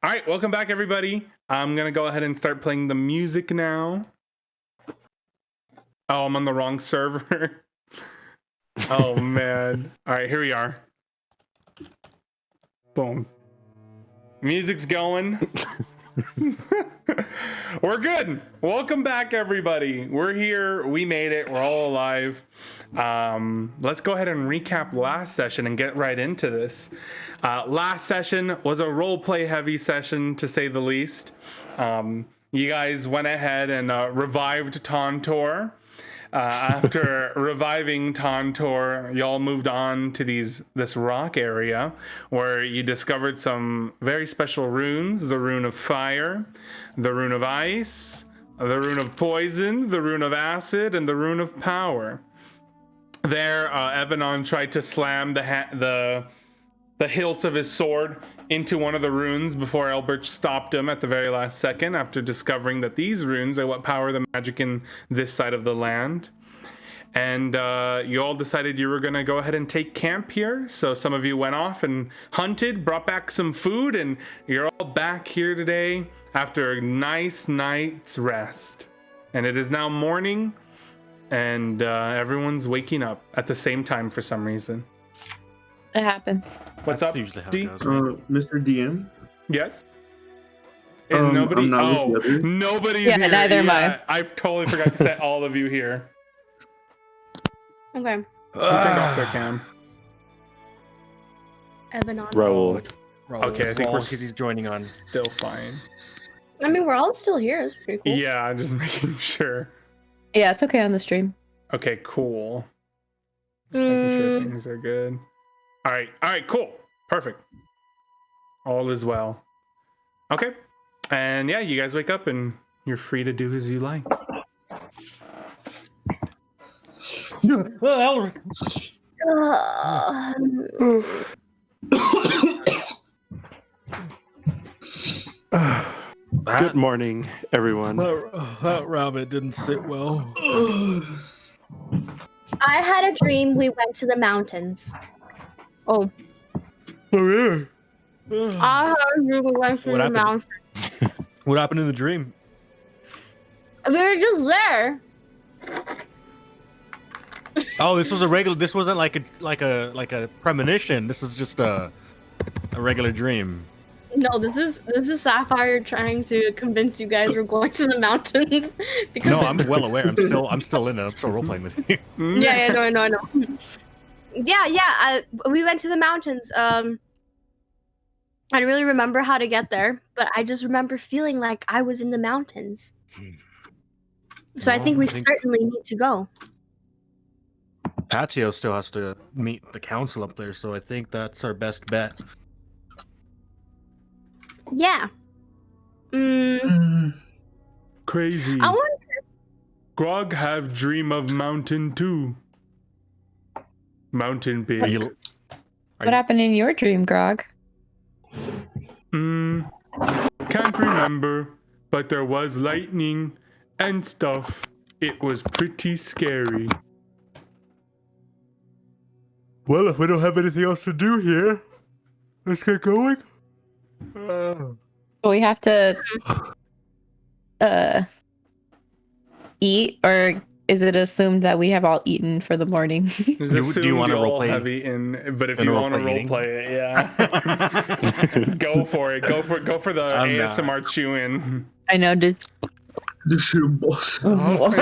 All right, welcome back, everybody. I'm going to go ahead and start playing the music now. Oh, I'm on the wrong server. Oh, man. All right, here we are. Boom. Music's going. We're good. Welcome back, everybody. We're here. We made it. We're all alive. Let's go ahead and recap last session and get right into this. Last session was a roleplay heavy session, to say the least. You guys went ahead and revived Tontor. After reviving Tontor, y'all moved on to this rock area where you discovered some very special runes: the rune of fire, the rune of ice, the rune of poison, the rune of acid, and the rune of power. There, Evanon tried to slam the hilt of his sword into one of the runes before Elbert stopped him at the very last second after discovering that these runes are what power the magic in this side of the land. And you all decided you were going to go ahead and take camp here. So some of you went off and hunted, brought back some food, and you're all back here today after a nice night's rest. And it is now morning, and everyone's waking up at the same time for some reason. It happens. What's up, usually how D? it goes. Mr. DM? Yes? Is nobody? I'm not Oh, with the others. nobody's Yeah, here. neither am I. I totally forgot to set all of you here. Okay. Who turned off their cam? Evan on. Raul. Okay, I think we're because he's joining on. still fine. I mean, we're all still here. That's pretty cool. Yeah, I'm just making sure. Yeah, it's okay on the stream. Okay, cool. Just making sure things are good. All right, cool. Perfect. All is well. Okay. And yeah, you guys wake up and you're free to do as you like. Well, Elric. Good morning, everyone. That rabbit didn't sit well. I had a dream we went to the mountains. Oh. Oh yeah. I had a dream we went to What the happened? mountains. What happened in the dream? We were just there. Oh, this was a regular. This wasn't like a premonition. This is just a regular dream. No, this is Sapphire trying to convince you guys we're going to the mountains. Because No, I'm well aware. I'm still in it. I'm still role playing with you. Yeah, I know. Yeah. We went to the mountains. I don't really remember how to get there, but I just remember feeling like I was in the mountains. So I think we certainly need to go. Patio still has to meet the council up there, so I think that's our best bet. Yeah. Crazy. I wonder. Grog have dream of mountain too. Mountain big. What happened in your dream, Grog? Can't remember, but there was lightning and stuff. It was pretty scary. Well, if we don't have anything else to do here, let's get going. We have to eat, or is it assumed that we have all eaten for the morning? Do you wanna roleplay heavy in? But if in you a want to roleplay eating? roleplay it, yeah, go for it. Go for the I'm ASMR chew-in. I know. Just The shoe boss. Well,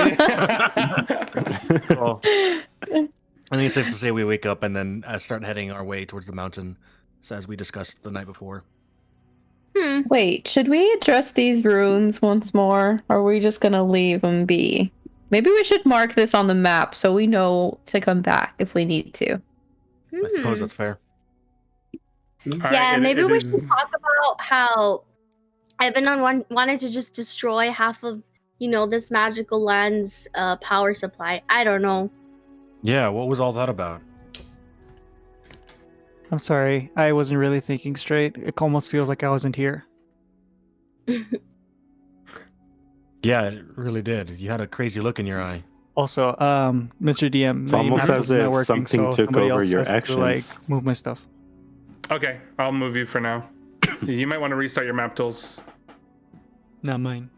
I think it's safe to say we wake up and then start heading our way towards the mountain, as we discussed the night before. Wait, should we address these runes once more, or are we just gonna leave them be? Maybe we should mark this on the map so we know to come back if we need to. I suppose that's fair. Yeah, maybe we should talk about how Evan wanted to just destroy half of, this magical land's power supply. I don't know. Yeah, what was all that about? I'm sorry, I wasn't really thinking straight. It almost feels like I wasn't here. Yeah, it really did. You had a crazy look in your eye. Also, Mr. DM, It's the almost map as is not if working, something so took somebody over else your has to, actions. move my stuff. Okay, I'll move you for now. You might want to restart your map tools. Not mine.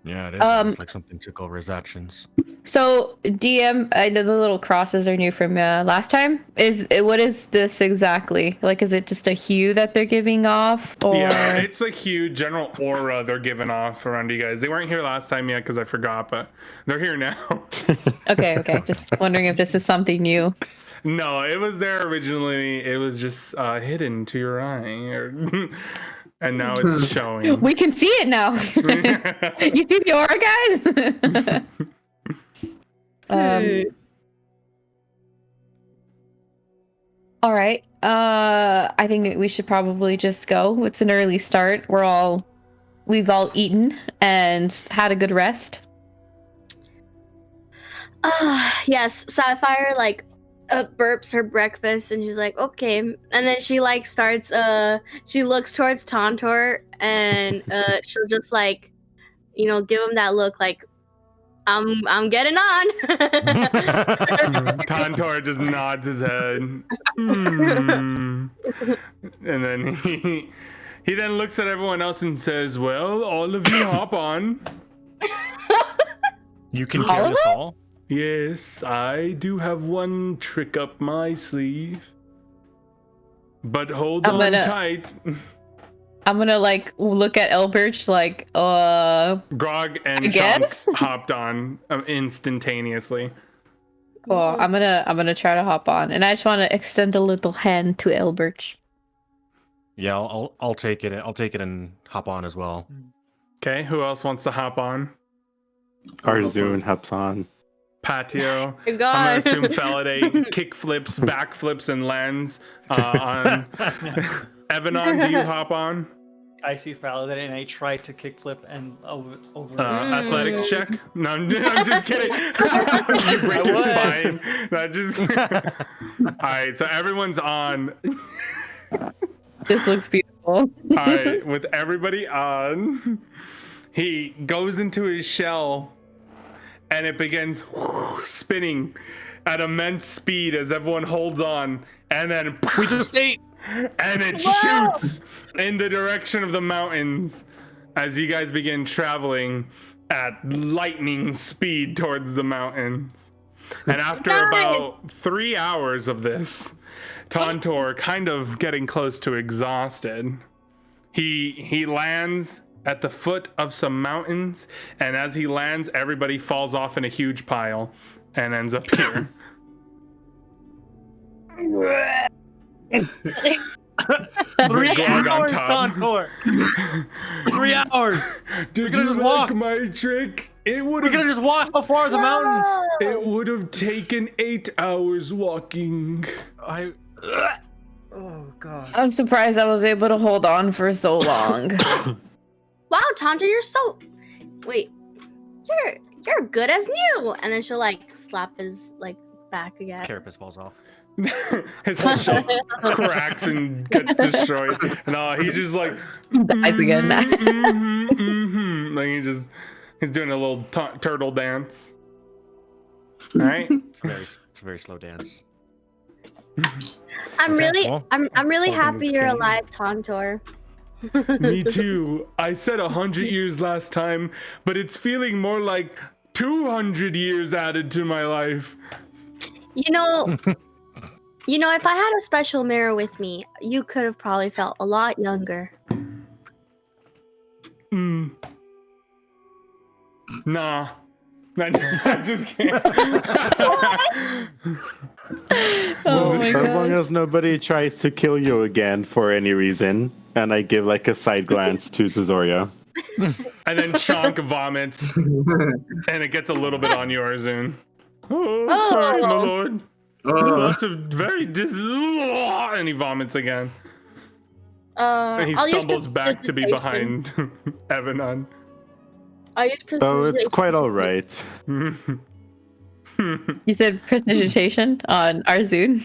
Yeah, it is. It's like something took over his actions. So DM, I know the little crosses are new from last time. What is this exactly? Like, is it just a hue that they're giving off, or? Yeah, it's a huge general aura they're giving off around you guys. They weren't here last time yet because I forgot, but they're here now. Okay. Just wondering if this is something new. No, it was there originally. It was just hidden to your eye. And now it's showing. We can see it now. You see the aura, guys? All right. I think we should probably just go. It's an early start. We've all eaten and had a good rest. Yes, Sapphire burps her breakfast and she's like, okay, and then she starts she looks towards Tantor and she'll just give him that look like I'm getting on. Tantor just nods his head. And then he then looks at everyone else and says, well, all of you hop on. You can carry us all? Yes, I do have one trick up my sleeve. But hold on tight. I'm gonna look at Elbert Grog and Chunk hopped on instantaneously. Cool. I'm gonna try to hop on, and I just want to extend a little hand to Elbert. Yeah, I'll take it. I'll take it and hop on as well. Okay, who else wants to hop on? Arzoon hops on. Patio. Oh, I'm gonna assume Faladay kick flips, back flips, and lands on. Evanon, do you hop on? I see Faladay and I try to kickflip and over. Athletics check? No, I'm just kidding. You break your spine. No, just. All right, so everyone's on. This looks beautiful. All right, with everybody on, he goes into his shell. And it begins spinning at immense speed as everyone holds on. And then we just ate. And it shoots in the direction of the mountains as you guys begin traveling at lightning speed towards the mountains. And after about 3 hours of this, Tantor kind of getting close to exhausted. He lands at the foot of some mountains, and as he lands, everybody falls off in a huge pile and ends up here. 3 hours, Tantor. 3 hours. Did you just walk my trick? It would We could have just walked how far are the mountains. It would have taken 8 hours walking. Oh god. I'm surprised I was able to hold on for so long. Wow, Tantor, you're so. Wait, you're good as new. And then she'll slap his back again. His carapace falls off. His whole shell cracks and gets destroyed. And he just dies again. He's doing a little turtle dance. All right. It's a very slow dance. I'm really holding happy his you're cane. alive, Tantor. Me too. I said 100 years last time, but it's feeling more like 200 years added to my life. You know, if I had a special mirror with me, you could have probably felt a lot younger. Nah. I just can't. Oh my As long god. as nobody tries to kill you again for any reason, and I give a side glance to Cesario. And then Chonk vomits, and it gets a little bit on yours, and sorry, my lord. That's a very and he vomits again. And he I'll use stumbles back to be prestidigitation. behind Evanon. I'll use Oh, it's prestidigitation. quite all right. You said prestidigitation on Arzoon.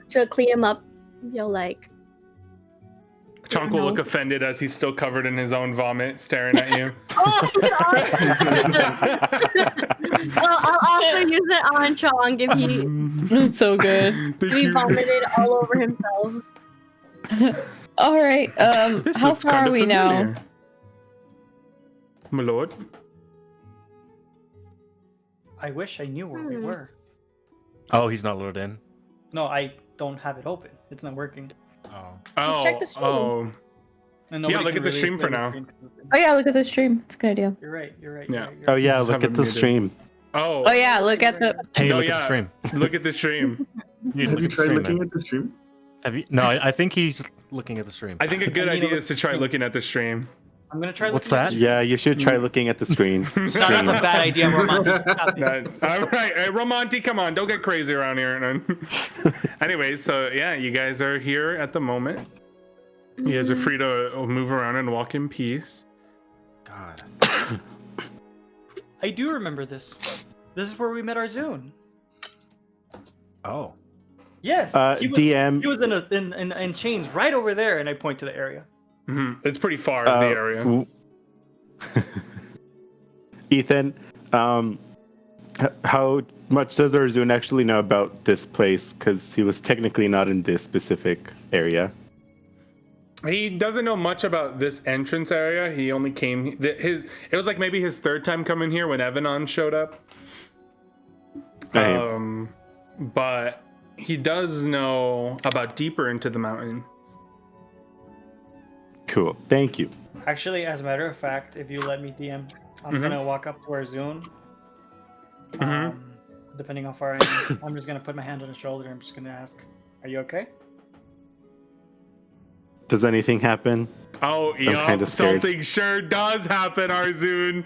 To clean him up. You'll Chonk will look offended as he's still covered in his own vomit, staring at you. Oh god! I'll also use it on Chong if he So good. Thank he you. vomited all over himself. All right. This How looks far kinda are we now? familiar. My lord. I wish I knew where we were. Oh, he's not loaded in. No, I don't have it open. It's not working. Oh. Just check the stream. Oh. And Yeah, nobody look can at the really stream for explain the now. screen 'cause it's been- Oh yeah, look at the stream. It's a good idea. You're right. You're right. Yeah. You're right, Oh you're yeah, Just look have at it the muted. stream. Oh. Oh yeah, look at the. Hey, No, look at yeah. the stream. Look at the stream. You Have look you at the tried stream, looking man. at the stream? Have you? No, I think he's looking at the stream. I think a good I need to idea look is to at the try stream. looking at the stream. I'm gonna try. What's looking at that? the Yeah, you should try looking at the screen. stream. No, that's a bad idea, Romantic. Stop it. All right, hey, Romanti, come on, don't get crazy around here. Anyways, so yeah, you guys are here at the moment. You guys are free to move around and walk in peace. God. I do remember this. This is where we met our Zune. Oh. Yes. He was, DM. He was in chains right over there, and I point to the area. It's pretty far in the area. Ethan, how much does Arzun actually know about this place? Because he was technically not in this specific area. He doesn't know much about this entrance area. He only came. It was like maybe his third time coming here when Evanon showed up. Okay. But he does know about deeper into the mountain. Cool. Thank you. Actually, as a matter of fact, if you let me DM, I'm gonna walk up to our Zune. Depending how far I am, I'm just gonna put my hand on his shoulder. I'm just gonna ask, "Are you okay?" Does anything happen? Oh, yeah, kinda scared. something sure does happen, Arzun.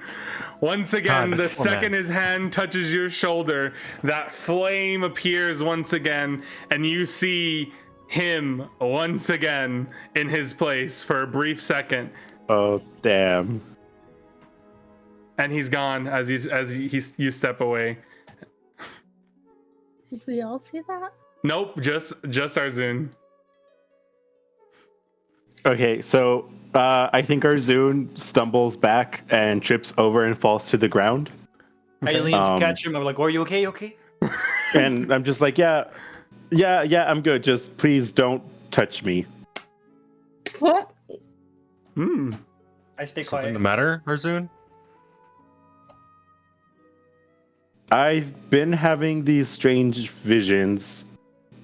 Once again, God, the this poor second man. his hand touches your shoulder, that flame appears once again, and you see him once again in his place for a brief second, Oh, damn. and he's gone as you step away. Did we all see that? Nope, just Arzun. Okay, so I think Arzun stumbles back and trips over and falls to the ground. I lean to catch him. I'm like, "Are you okay? You okay?" And I'm just like, yeah, I'm good. Just please don't touch me. What? I stay Something quiet. the matter, Arzun? I've been having these strange visions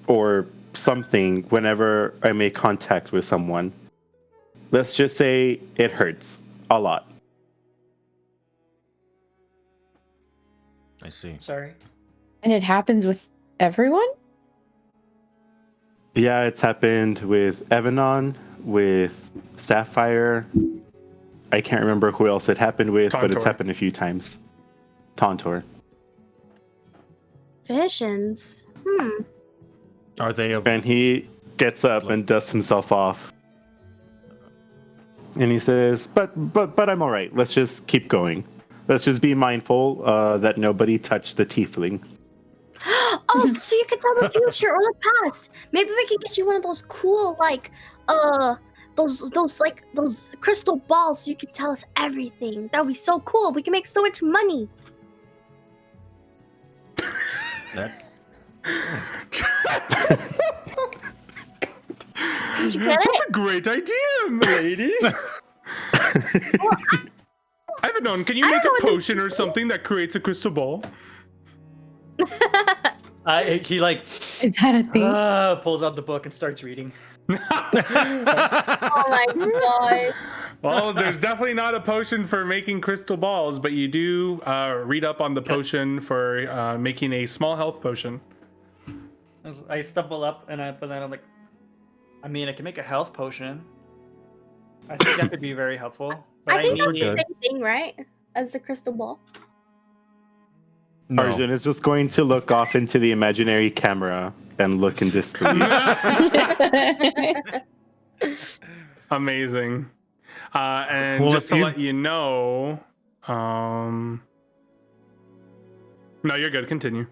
or something whenever I make contact with someone. Let's just say it hurts a lot. I see. Sorry. And it happens with everyone? Yeah, it's happened with Evanon, with Sapphire. I can't remember who else it happened with, but it's Tontor. happened a few times. Tontor. Visions. Are they of? And he gets up and dusts himself off. And he says, but I'm all right. Let's just keep going. Let's just be mindful that nobody touched the tiefling. Oh, so you can tell the future or the past. Maybe we can get you one of those cool, like, those crystal balls so you can tell us everything. That would be so cool. We can make so much money. That? Did you get it? That's a great idea, lady. Evanon, can you I make don't a know, potion or something that creates a crystal ball? He like Is that a thing? pulls out the book and starts reading. Oh my god. Well, there's definitely not a potion for making crystal balls, but you do read up on the potion for making a small health potion. I stumble up but then I'm like, I mean, I can make a health potion. I think that could be very helpful. But I think that's need the same thing, right? As the crystal ball. No. Arjun is just going to look off into the imaginary camera and look in disbelief. Amazing. And Well, just if to you- let you know, no, you're good. Continue.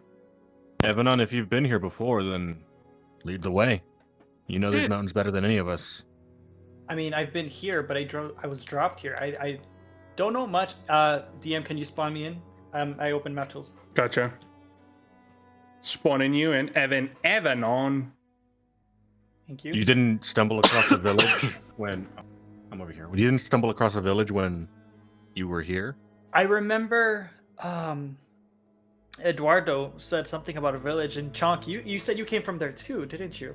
Evanon, if you've been here before, then lead the way. You know these mountains better than any of us. I mean, I've been here, but I was dropped here. I don't know much. DM, can you spawn me in? I open map tools. Gotcha. Spawning you and Evanon. Thank you. You didn't stumble across a village when I'm over here. You didn't stumble across a village when you were here. I remember Eduardo said something about a village, and Chonk, you said you came from there too, didn't you?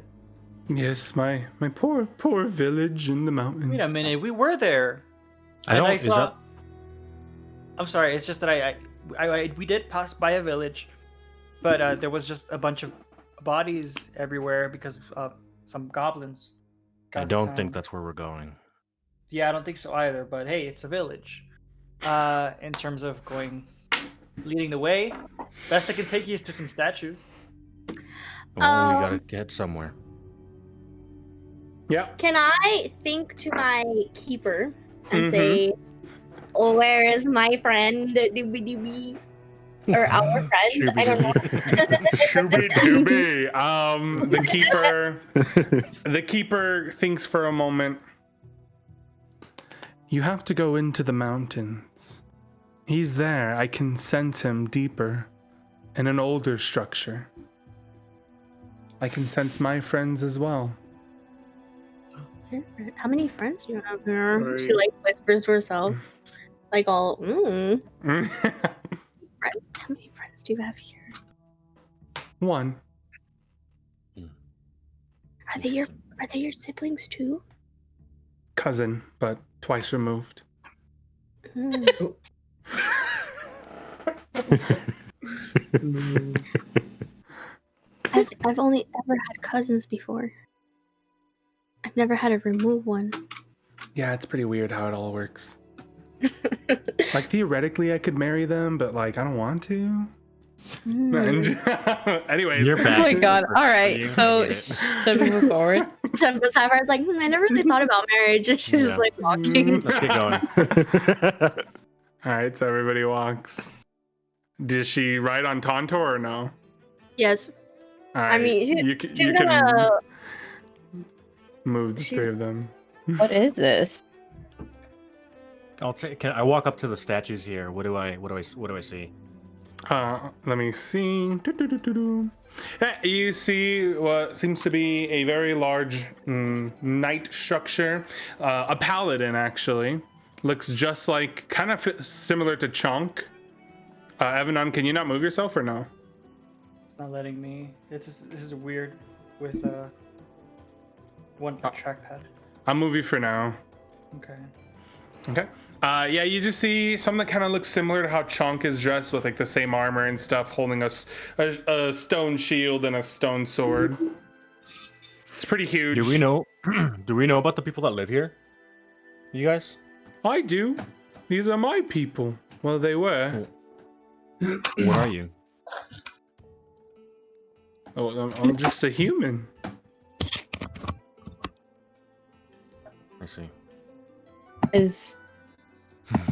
Yes, my poor village in the mountains. Wait a minute, we were there. I don't. And I'm sorry. It's just that we did pass by a village, but there was just a bunch of bodies everywhere because of some goblins. I at the don't time. think that's where we're going. Yeah, I don't think so either. But hey, it's a village. In terms of leading the way, best I can take you is to some statues. Oh, we gotta get somewhere. Yeah. Can I think to my keeper and say, "Oh, where is my friend? Doobie-doobie?" Or our friend? I don't know. Shooby dooby. The keeper thinks for a moment. You have to go into the mountains. He's there. I can sense him deeper in an older structure. I can sense my friends as well. How many friends do you have there? Sorry. She like whispers to herself, like all. How many friends do you have here? One. Are they your siblings too? Cousin, but twice removed. Hmm. I've only ever had cousins before. I've never had to remove one. Yeah, it's pretty weird how it all works. Like, theoretically, I could marry them, but, like, I don't want to. Anyways. You're Oh back. my god. For All right. free. So Get it. should we move forward? Savar's like, I never really thought about marriage. And she's just Yeah. like walking. Let's get going. All right, so everybody walks. Does she ride on Tontor or no? Yes. All I right, mean, she's you gonna. can move the she's- three of them. What is this? Can I walk up to the statues here? What do I see? Let me see. Yeah, you see what seems to be a very large knight structure. A paladin, actually. Looks just like, kind of similar to Chonk. Evanon, can you not move yourself or no? It's not letting me. This is weird with one trackpad. I'll move you for now. Okay. Okay. Yeah, you just see something that kind of looks similar to how Chonk is dressed, with like the same armor and stuff, holding a stone shield and a stone sword. It's pretty huge. Do we know? Do we know about the people that live here? You guys? I do. These are my people. Well, they were. What are you? Oh, I'm just a human. I see.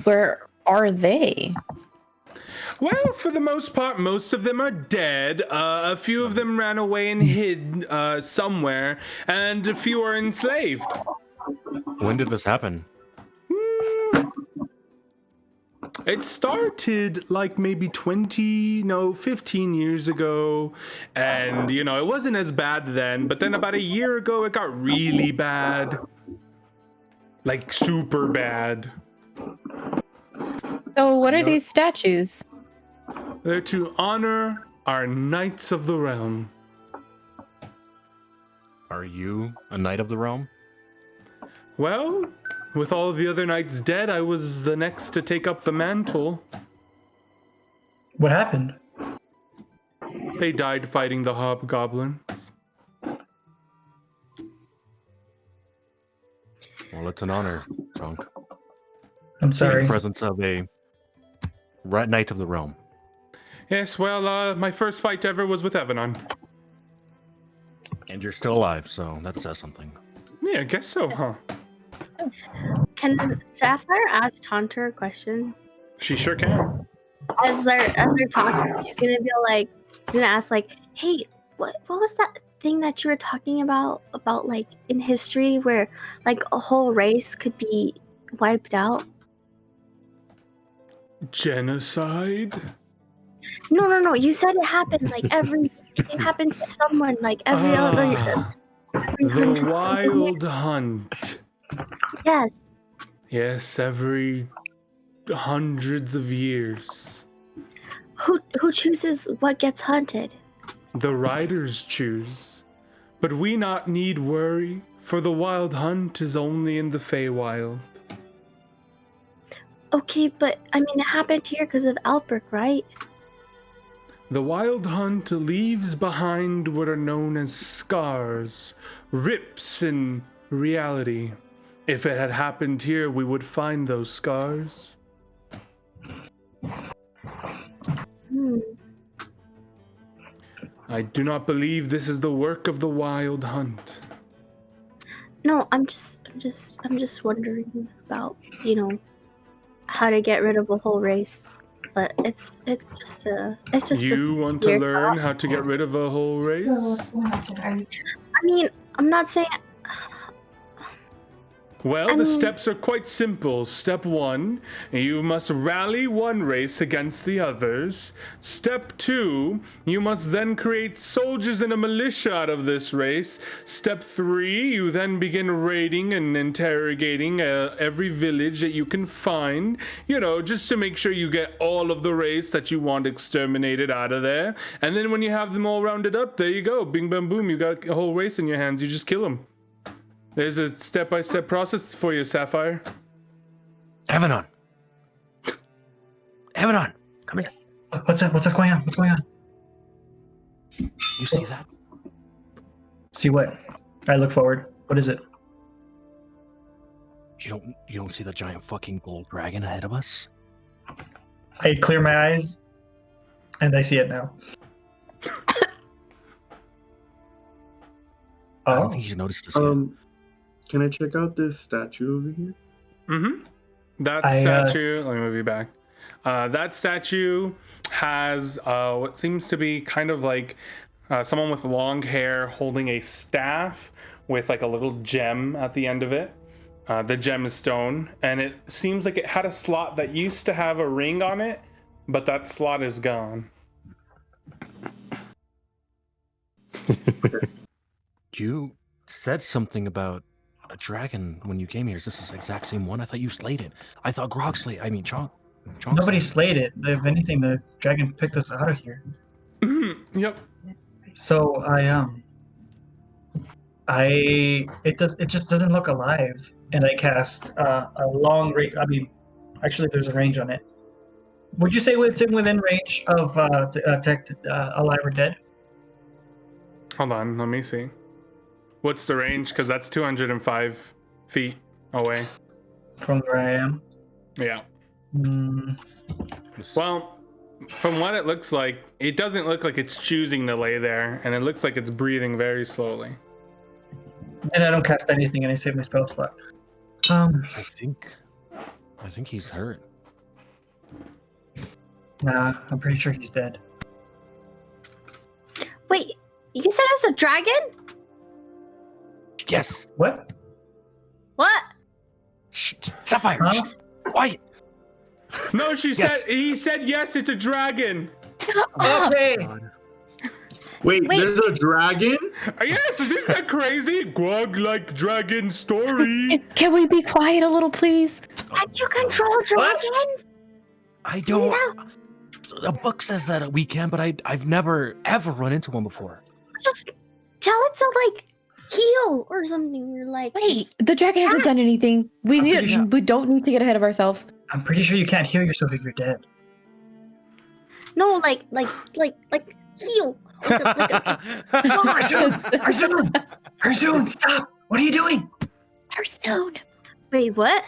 Where are they? Well, for the most part, most of them are dead. A few of them ran away and hid somewhere, and a few are enslaved. When did this happen? It started like maybe 15 years ago. And, it wasn't as bad then. But then about a year ago, it got really bad. Like, super bad. So what are these statues? They're to honor our knights of the realm. Are you a knight of the realm? Well, with all the other knights dead, I was the next to take up the mantle. What happened? They died fighting the hobgoblins. Well, it's an honor, Chunk. I'm sorry. In the presence of a knight of the realm. Yes, well, my first fight ever was with Evanon. And you're still alive, so that says something. Yeah, I guess so, huh? Can Sapphire ask Taunter a question? She sure can. As they're talking, she's gonna ask like, "Hey, what was that thing that you were talking about like in history where like a whole race could be wiped out?" Genocide? No. You said it happened like it happened to someone like every other. The Wild Hunt. Yes. Yes, every hundreds of years. Who chooses what gets hunted? The riders choose. But we not need worry, for the Wild Hunt is only in the Feywild. Okay, but I mean, it happened here because of Albrecht, right? The Wild Hunt leaves behind what are known as scars, rips in reality. If it had happened here, we would find those scars. I do not believe this is the work of the Wild Hunt. No, I'm just wondering about, how to get rid of a whole race. But it's just You want to weird learn thought. how to get rid of a whole race? I mean, I'm not saying. Well, I the mean- steps are quite simple. Step 1, you must rally one race against the others. Step 2, you must then create soldiers and a militia out of this race. Step 3, you then begin raiding and interrogating every village that you can find, just to make sure you get all of the race that you want exterminated out of there. And then when you have them all rounded up, there you go. Bing, bam, boom. You got a whole race in your hands. You just kill them. There's a step-by-step process for you, Sapphire. Avanon, come here. What's up? What's going on? What's going on? You see that? See what? I look forward. What is it? You don't see the giant fucking gold dragon ahead of us? I clear my eyes, and I see it now. I don't Oh, think he's noticed us yet. Can I check out this statue over here? Mm-hmm. That I, statue, let me move you back. That statue has what seems to be kind of like someone with long hair holding a staff with like a little gem at the end of it. The gem is stone, and it seems like it had a slot that used to have a ring on it, but that slot is gone. You said something about a dragon when you came here. Is this the exact same one? I thought you slayed it. I thought Grog slayed. I mean, Chonk. nobody slayed it. If anything, the dragon picked us out of here. Yep. So it just doesn't look alive, and I cast a long range. I mean, actually, there's a range on it. Would you say it's within range of detect alive or dead? Hold on, let me see. What's the range? Because that's 205 feet away. From where I am. Yeah. Hmm. Well, from what it looks like, it doesn't look like it's choosing to lay there, and it looks like it's breathing very slowly. And I don't cast anything, and I save my spell slot. I think he's hurt. Nah, I'm pretty sure he's dead. Wait, you said it's a dragon? Yes. What? What? Shh, Sapphire. Huh? Shh, quiet. No, Yes. He said yes, it's a dragon. Okay. Wait, Wait. there's a dragon? Yes, isn't that crazy? Grog like dragon story. Can we be quiet a little, please? Can you control dragons? I don't. The book says that we can, but I've never ever run into one before. Just tell it to heal or something. Or Wait, the dragon hasn't done anything. We pretty sure- we don't need to get ahead of ourselves. I'm pretty sure you can't heal yourself if you're dead. no, like heal. Arjun, stop! What are you doing? Hearthstone. Wait, what?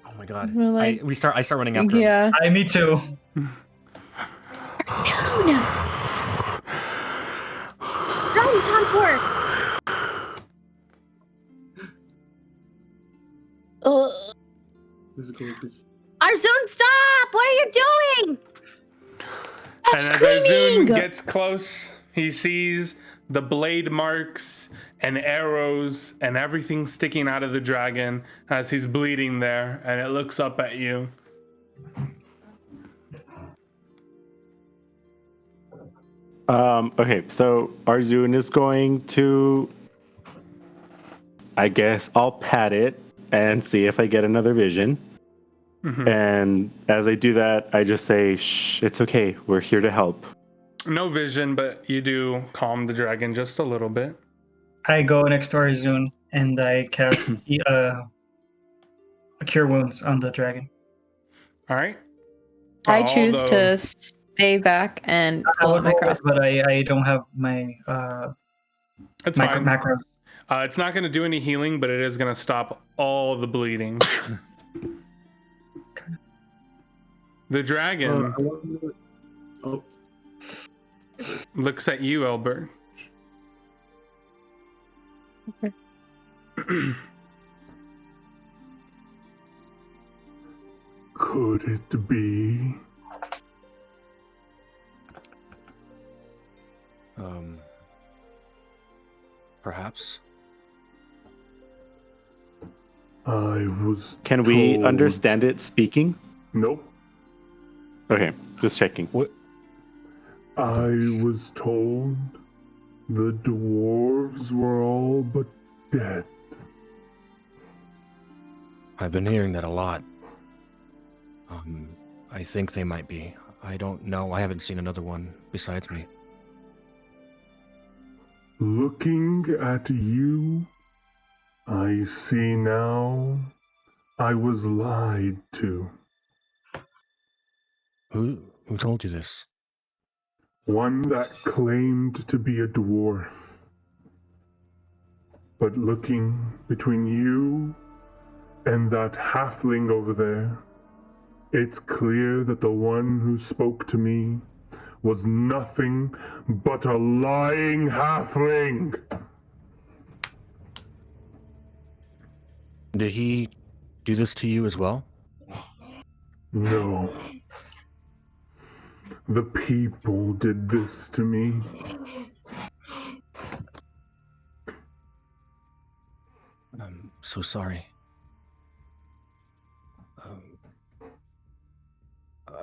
Oh my god. We're like- I start running after him. Yeah. Me too. Run, Tontor! This is goldfish. Arzun, stop! What are you doing? And as Azun gets close, he sees the blade marks and arrows and everything sticking out of the dragon as he's bleeding there, and it looks up at you. Okay, so Arzun is going to I guess I'll pat it and see if I get another vision. Mhm. And as I do that, I just say, "Shh, it's okay. We're here to help." No vision, but you do calm the dragon just a little bit. I go next to Arzun and I cast a cure wounds on the dragon. All right. I choose Although- to stay back and I pull would out my roll cross. it, but I don't have my It's macro, fine. macro. It's not going to do any healing, but it is going to stop all the bleeding. The dragon Oh, looks at you, Elbert. Okay. Could it be? Perhaps. I was. Can we told- understand it speaking? Nope. Okay, just checking. I was told the dwarves were all but dead. I've been hearing that a lot. I think they might be. I don't know. I haven't seen another one besides me. Looking at you, I see now I was lied to. Who told you this? One that claimed to be a dwarf. But looking between you and that halfling over there, it's clear that the one who spoke to me was nothing but a lying halfling. Did he do this to you as well? No. The people did this to me. I'm so sorry.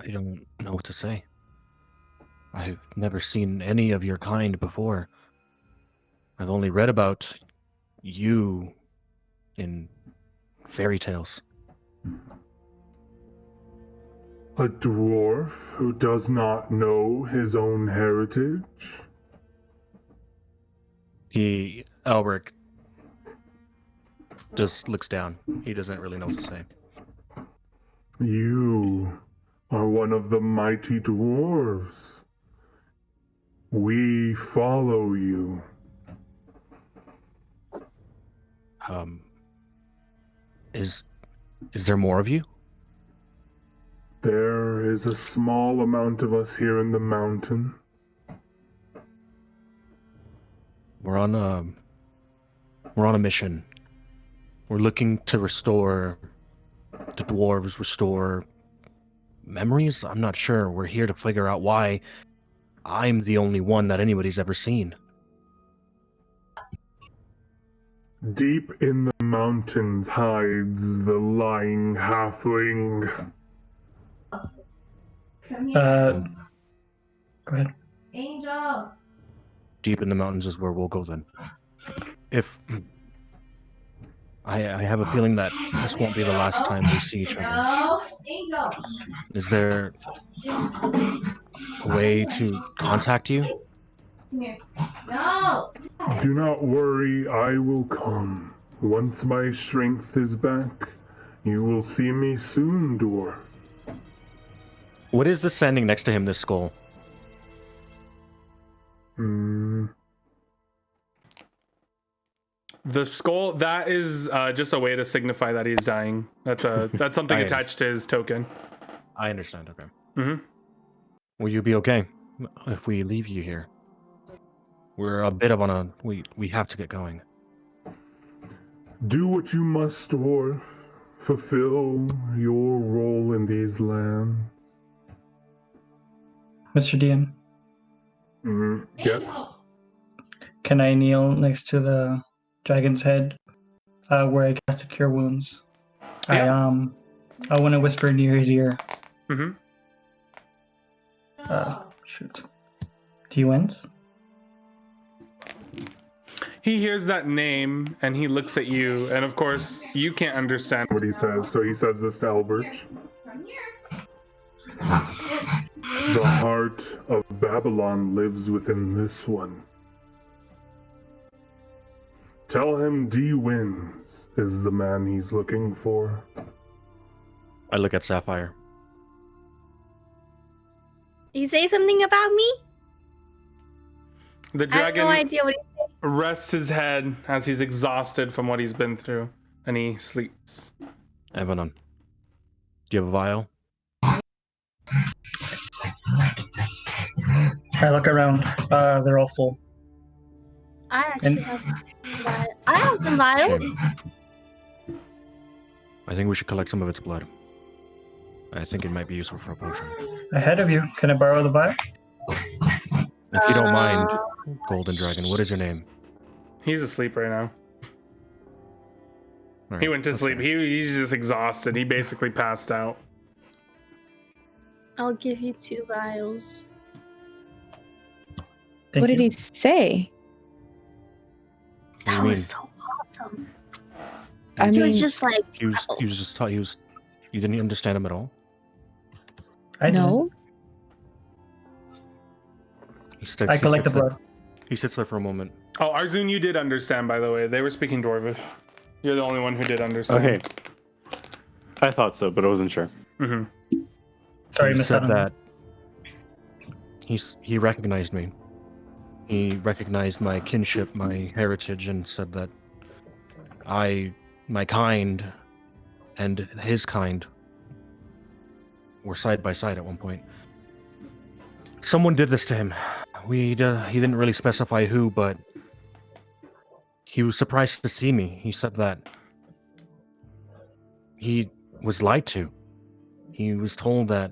I don't know what to say. I've never seen any of your kind before. I've only read about you in fairy tales. A dwarf who does not know his own heritage? Albert just looks down. He doesn't really know what to say. You are one of the mighty dwarves. We follow you. Is there more of you? There is a small amount of us here in the mountain. We're on a mission. We're looking to restore the dwarves, restore memories. I'm not sure. We're here to figure out why I'm the only one that anybody's ever seen. Deep in the mountains hides the lying halfling. Go ahead. Angel. Deep in the mountains is where we'll go then. If I have a feeling that this won't be the last time we see each other. No, Angel. Is there a way to contact you? Come here. No. Do not worry, I will come. Once my strength is back, you will see me soon, dwarf. What is this standing next to him, this skull? The skull, that is just a way to signify that he's dying. That's something attached to his token. I understand, okay. Mm-hmm. Will you be okay if we leave you here? We're a bit of on a... We have to get going. Do what you must, dwarf. Fulfill your role in these lands. Mr. DM, Yes? can I kneel next to the dragon's head where I cast the cure wounds? Yeah. I want to whisper near his ear. Mm-hmm. Shoot. Do you wins? He hears that name and he looks at you, and of course, you can't understand. What he says. So he says this to Elbert. From here. The heart of Babylon lives within this one. Tell him D Wins is the man he's looking for. I look at Sapphire. You say something about me? The I have dragon no idea what he said. rests his head as he's exhausted from what he's been through, and he sleeps. Evanon, do you have a vial? I look around. They're all full. I actually And- have some vials. Shame. I think we should collect some of its blood. I think it might be useful for a potion. Ahead of you. Can I borrow the vial? If you don't mind, Golden Dragon, what is your name? He's asleep right now. All He right, went to that's sleep. fine. He's just exhausted. He basically passed out. I'll give you 2 vials. Thank What did you. he say? What do That you was mean? so awesome. I He was mean, just like, He was just taught. You didn't understand him at all. I didn't. no. I collect the blood. He sits there for a moment. Oh, Arzun, you did understand, by the way. They were speaking Dwarvish. You're the only one who did understand. Okay. I thought so, but I wasn't sure. Mm-hmm. Sorry, He missed said out on that. He recognized me. He recognized my kinship, my heritage, and said that my kind, and his kind were side by side at one point. Someone did this to him. He didn't really specify who, but he was surprised to see me. He said that he was lied to. He was told that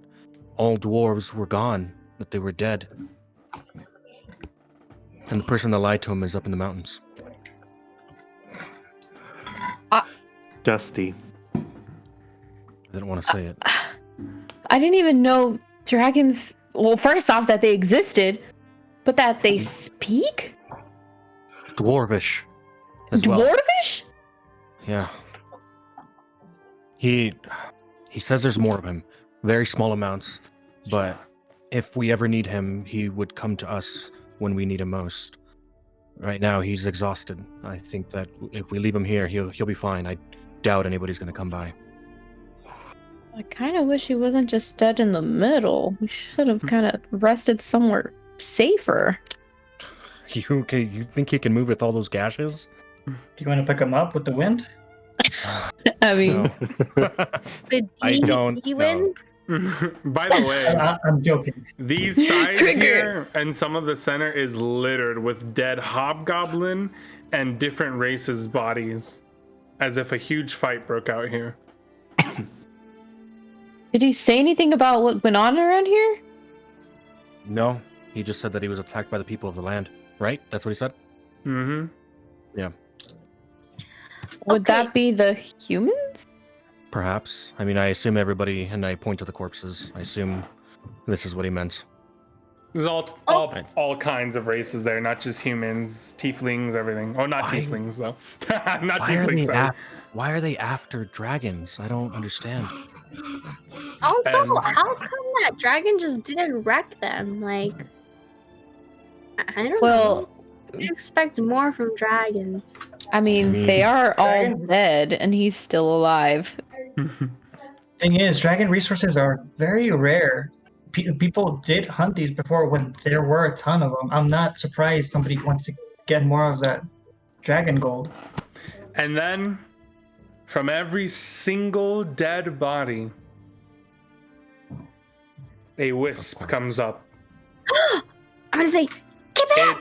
all dwarves were gone, that they were dead. And the person that lied to him is up in the mountains. Dusty. I didn't want to say it. I didn't even know dragons. Well, first off, that they existed, but that they speak Dwarvish as well. Dwarvish. Yeah. He says there's more of him. Very small amounts. But if we ever need him, he would come to us when we need him most. Right now, he's exhausted. I think that if we leave him here, he'll be fine. I doubt anybody's going to come by. I kind of wish he wasn't just dead in the middle. We should have kind of rested somewhere safer. You think he can move with all those gashes? Do you want to pick him up with the wind? I mean, No. the I don't D know. win? By the way, I'm joking. these sides Trigger. here and some of the center is littered with dead hobgoblin and different races' bodies, as if a huge fight broke out here. did he say anything about what went on around here? No. He just said that he was attacked by the people of the land. Right? That's what he said? Mm-hmm. Would Okay. that be the humans? Perhaps. I mean, I assume everybody, and I point to the corpses. I assume this is what he meant. There's all kinds of races there, not just humans, tieflings, everything. Oh, not Why- tieflings though. Not Why are, tieflings. they Sorry. why are they after dragons? I don't understand. Also, And- how come that dragon just didn't wreck them? Like, I don't Well, know. You expect more from dragons. I mean, mean, they are all dragon- dead, and he's still alive. Thing is, dragon resources are very rare. People did hunt these before when there were a ton of them. I'm not surprised somebody wants to get more of that dragon gold. And then, from every single dead body, a wisp comes up. I'm gonna say, keep it It up!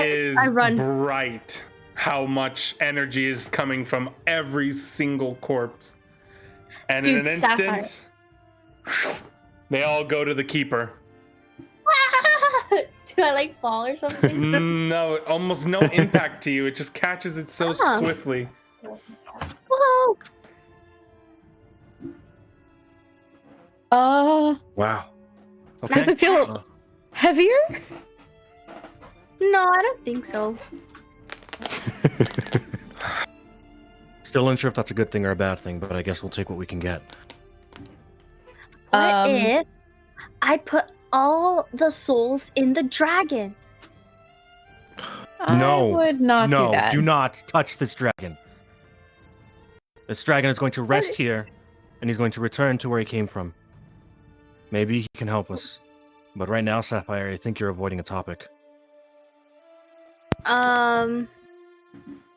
is I run. bright how much energy is coming from every single corpse. And Dude, in an Sapphire. instant, they all go to the keeper. Do I like fall or something? No, almost no impact to you. It just catches it so Oh. swiftly. Whoa! Wow. Does it feel Uh, heavier? No, I don't think so. Still unsure if that's a good thing or a bad thing, but I guess we'll take what we can get. What if I put all the souls in the dragon? No, I would not no, do that. do not touch this dragon. This dragon is going to rest here, and he's going to return to where he came from. Maybe he can help us. But right now, Sapphire, I think you're avoiding a topic.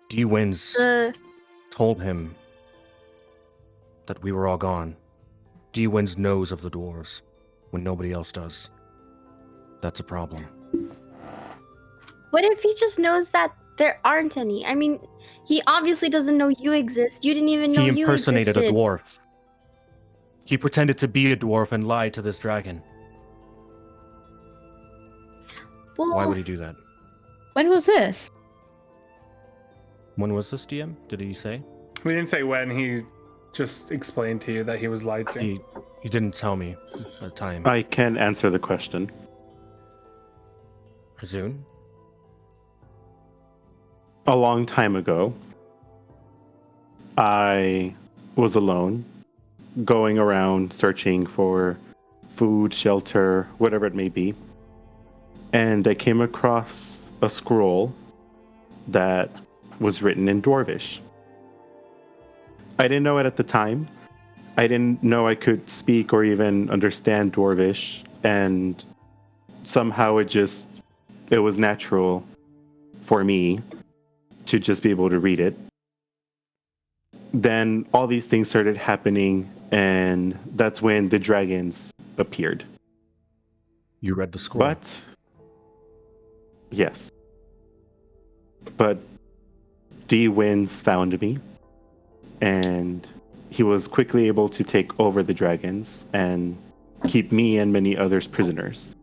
D-Winds told him that we were all gone. D-Winds knows of the dwarves when nobody else does. That's a problem. What if he just knows that there aren't any? I mean, he obviously doesn't know you exist. You didn't even know you existed. He impersonated a dwarf. He pretended to be a dwarf and lied to this dragon. Well, Why would he do that? When was this? When was this, DM? Did he say? We didn't say when. He just explained to you that he was lied to. He didn't tell me at the time. I can answer the question. Hazun? A long time ago, I was alone, going around searching for food, shelter, whatever it may be. And I came across a scroll that was written in Dwarvish. I didn't know it at the time. I didn't know I could speak or even understand Dwarvish, and somehow it was natural for me to just be able to read it. Then all these things started happening, and that's when the dragons appeared. You read the scroll? But yes. But D-Winds found me, and he was quickly able to take over the dragons and keep me and many others prisoners.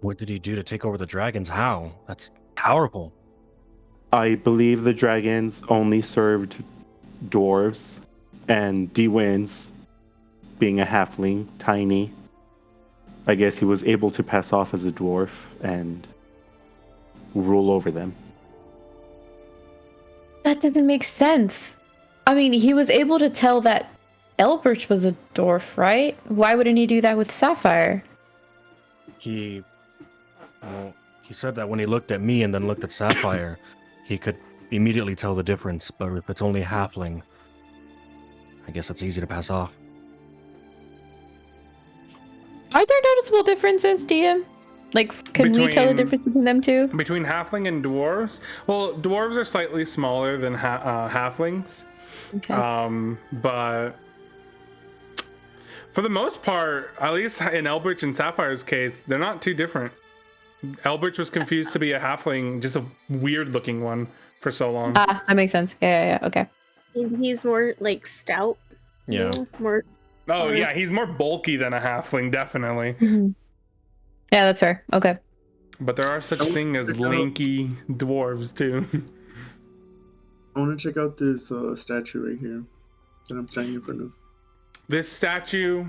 What did he do to take over the dragons? How? That's powerful. I believe the dragons only served dwarves, and D-Winds, being a halfling, tiny, I guess he was able to pass off as a dwarf and rule over them. That doesn't make sense. I mean, he was able to tell that Elbridge was a dwarf, right? Why wouldn't he do that with Sapphire? He said that when he looked at me and then looked at Sapphire, he could immediately tell the difference, but if it's only halfling, I guess that's easy to pass off. Are there noticeable differences, DM? Like, can we tell the difference between them two? Between halfling and dwarves? Well, dwarves are slightly smaller than halflings. Okay. But for the most part, at least in Elbridge and Sapphire's case, they're not too different. Elbridge was confused to be a halfling, just a weird looking one for so long. Ah, that makes sense. Yeah, okay. Maybe he's more like stout. Yeah. More. Oh yeah, he's more bulky than a halfling, definitely. Mm-hmm. Yeah, that's fair. Okay. But there are such things as lanky dwarves too. I want to check out this statue right here that I'm standing in front of. This statue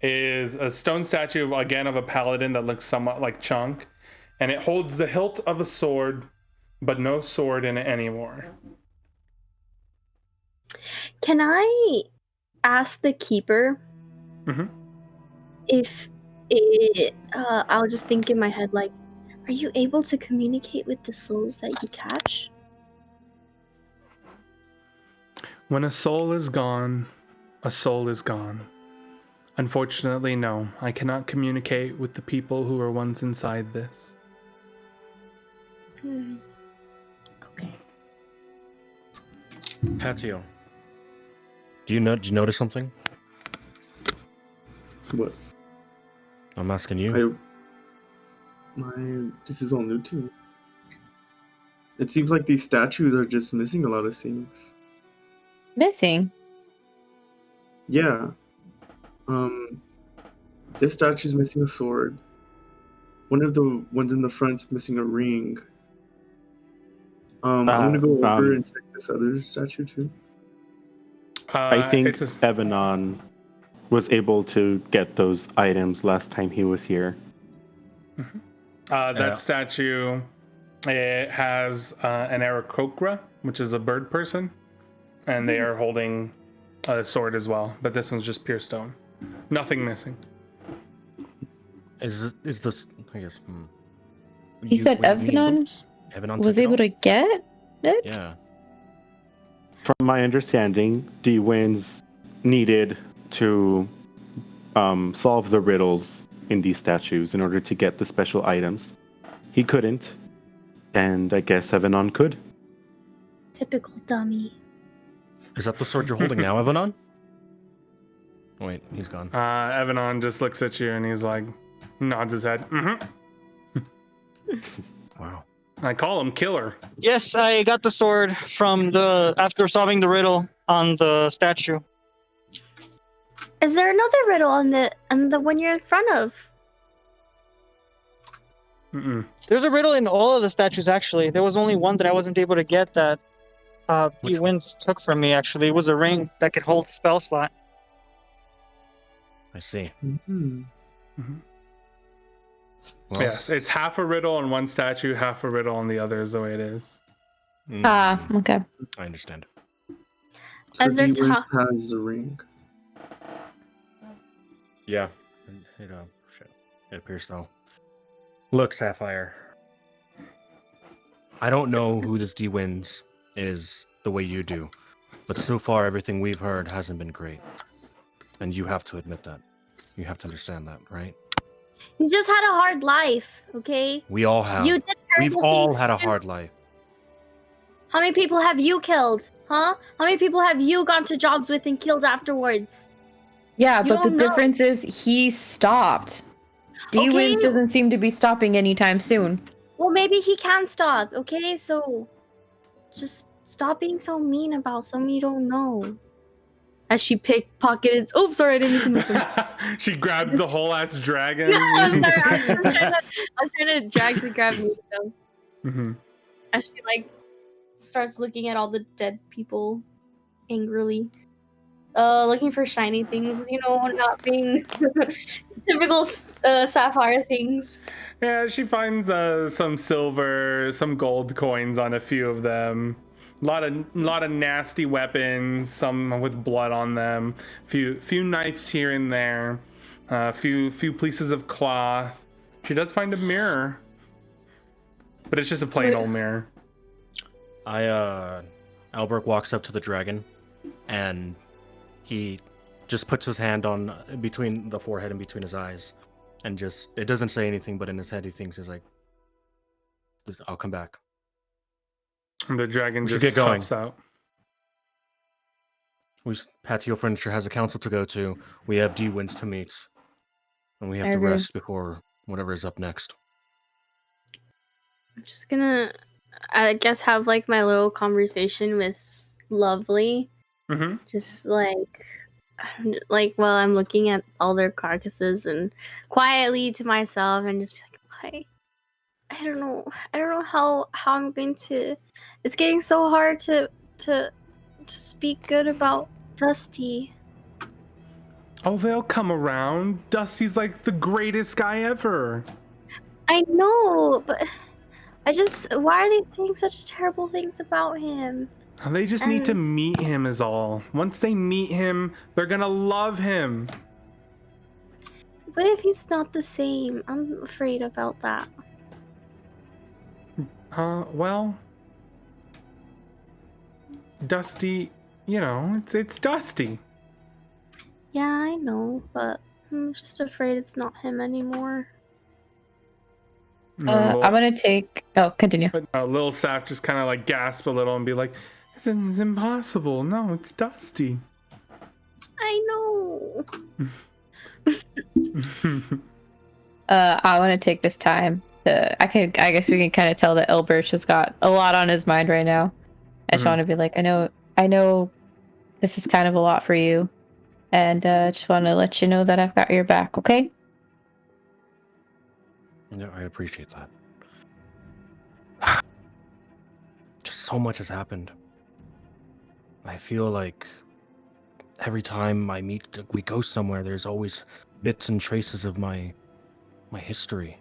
is a stone statue of a paladin that looks somewhat like Chunk, and it holds the hilt of a sword, but no sword in it anymore. Can I ask the keeper if I'll just think in my head, like, are you able to communicate with the souls that you catch? When a soul is gone, a soul is gone. Unfortunately, no. I cannot communicate with the people who were once inside this. Okay. Patio. Did you notice something? What? I'm asking you. This is all new to me. It seems like these statues are just missing a lot of things. Missing? Yeah. This statue's missing a sword. One of the ones in the front's missing a ring. I'm gonna go over and check this other statue too. I think Evanon was able to get those items last time he was here. That statue It has an Aarakocra, which is a bird person, and they are holding a sword as well. But this one's just pure stone, nothing missing. Is this? I guess. He said Evanon was able to get it. Yeah. From my understanding, D-Winds needed to solve the riddles in these statues in order to get the special items. He couldn't, and I guess Evanon could. Typical dummy. Is that the sword you're holding now, Evanon? Wait, he's gone. Evanon just looks at you and he's like, nods his head. Wow. I call him Killer. Yes, I got the sword from after solving the riddle on the statue. Is there another riddle on the one you're in front of? There's a riddle in all of the statues, actually. There was only one that I wasn't able to get that D-Winds took from me, actually. It was a ring that could hold spell slot. I see. Well, yes, it's half a riddle on one statue, half a riddle on the other is the way it is. Okay. I understand. So As they're D-Wing ta- has the ring. Yeah. It appears so. Look, Sapphire. I don't know who this D-Winds is the way you do, but so far everything we've heard hasn't been great. And you have to admit that. You have to understand that, right? You just had a hard life, okay? We all have. You did We've terrible all things had a too. hard life. How many people have you killed? Huh? How many people have you gone to jobs with and killed afterwards? Yeah, You but the don't know. difference is he stopped. D-Winds Okay. doesn't seem to be stopping anytime soon. Well, maybe he can stop, okay? So, just stop being so mean about someone you don't know. As she pickpocketed. Oh, sorry, I didn't mean to move him. She grabs the whole ass dragon. I was trying to drag to grab me. So. As she, like, starts looking at all the dead people angrily. Looking for shiny things, you know, not being typical Sapphire things. Yeah, she finds some silver, some gold coins on a few of them. A lot of nasty weapons, some with blood on them. Few knives here and there. Few pieces of cloth. She does find a mirror, but it's just a plain old mirror. Albert walks up to the dragon, and he just puts his hand on between the forehead and between his eyes, and just, it doesn't say anything, but in his head he thinks, he's like, I'll come back. And the dragon We should just get going. huffs out. Patio Furniture has a council to go to. We have D-Winds to meet, and we have I to agree. rest before whatever is up next. I'm just gonna, I guess, have like my little conversation with Lovely. Just like while I'm looking at all their carcasses and quietly to myself and just be like, why? I don't know how I'm going to. It's getting so hard to speak good about Dusty. Oh, they'll come around. Dusty's like the greatest guy ever. I know, but why are they saying such terrible things about him? They just need to meet him is all. Once they meet him, they're gonna love him. What if he's not the same? I'm afraid about that. Well, Dusty, you know, it's Dusty. Yeah, I know, but I'm just afraid it's not him anymore. I'm gonna take. Oh, continue. Lil Saf just kind of like gasp a little and be like, it's impossible. No, it's Dusty. I know. I want to take this time to. I guess we can kind of tell that Elbert has got a lot on his mind right now. I just want to be like, I know, this is kind of a lot for you, and just want to let you know that I've got your back. Okay. No, I appreciate that. Just so much has happened. I feel like every time we go somewhere, there's always bits and traces of my history.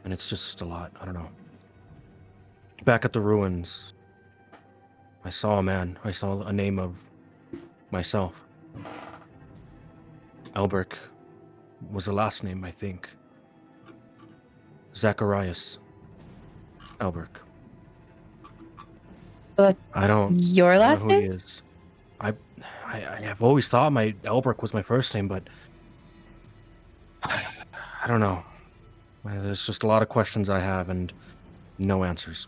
And it's just a lot. I don't know. back at the ruins, I saw a man. I saw a name of myself. Elberk was the last name, I think. Zacharias Elberk. I don't Your know last who he name? is. I have always thought my Elberk was my first name, but I don't know. There's just a lot of questions I have and no answers.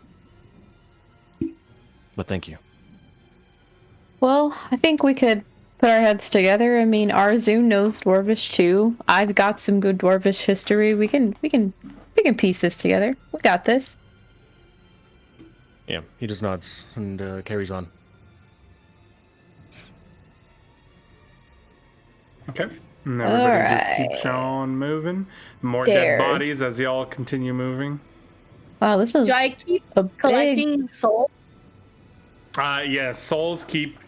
But thank you. Well, I think we could put our heads together. I mean, Arzu knows Dwarvish too. I've got some good Dwarvish history. We can piece this together. We got this. Yeah, he just nods and carries on. Okay. And everybody just Alright. keeps on moving. More Dared. dead bodies as y'all continue moving. Wow, this is Do I keep a big... collecting soul? Yeah, souls keep.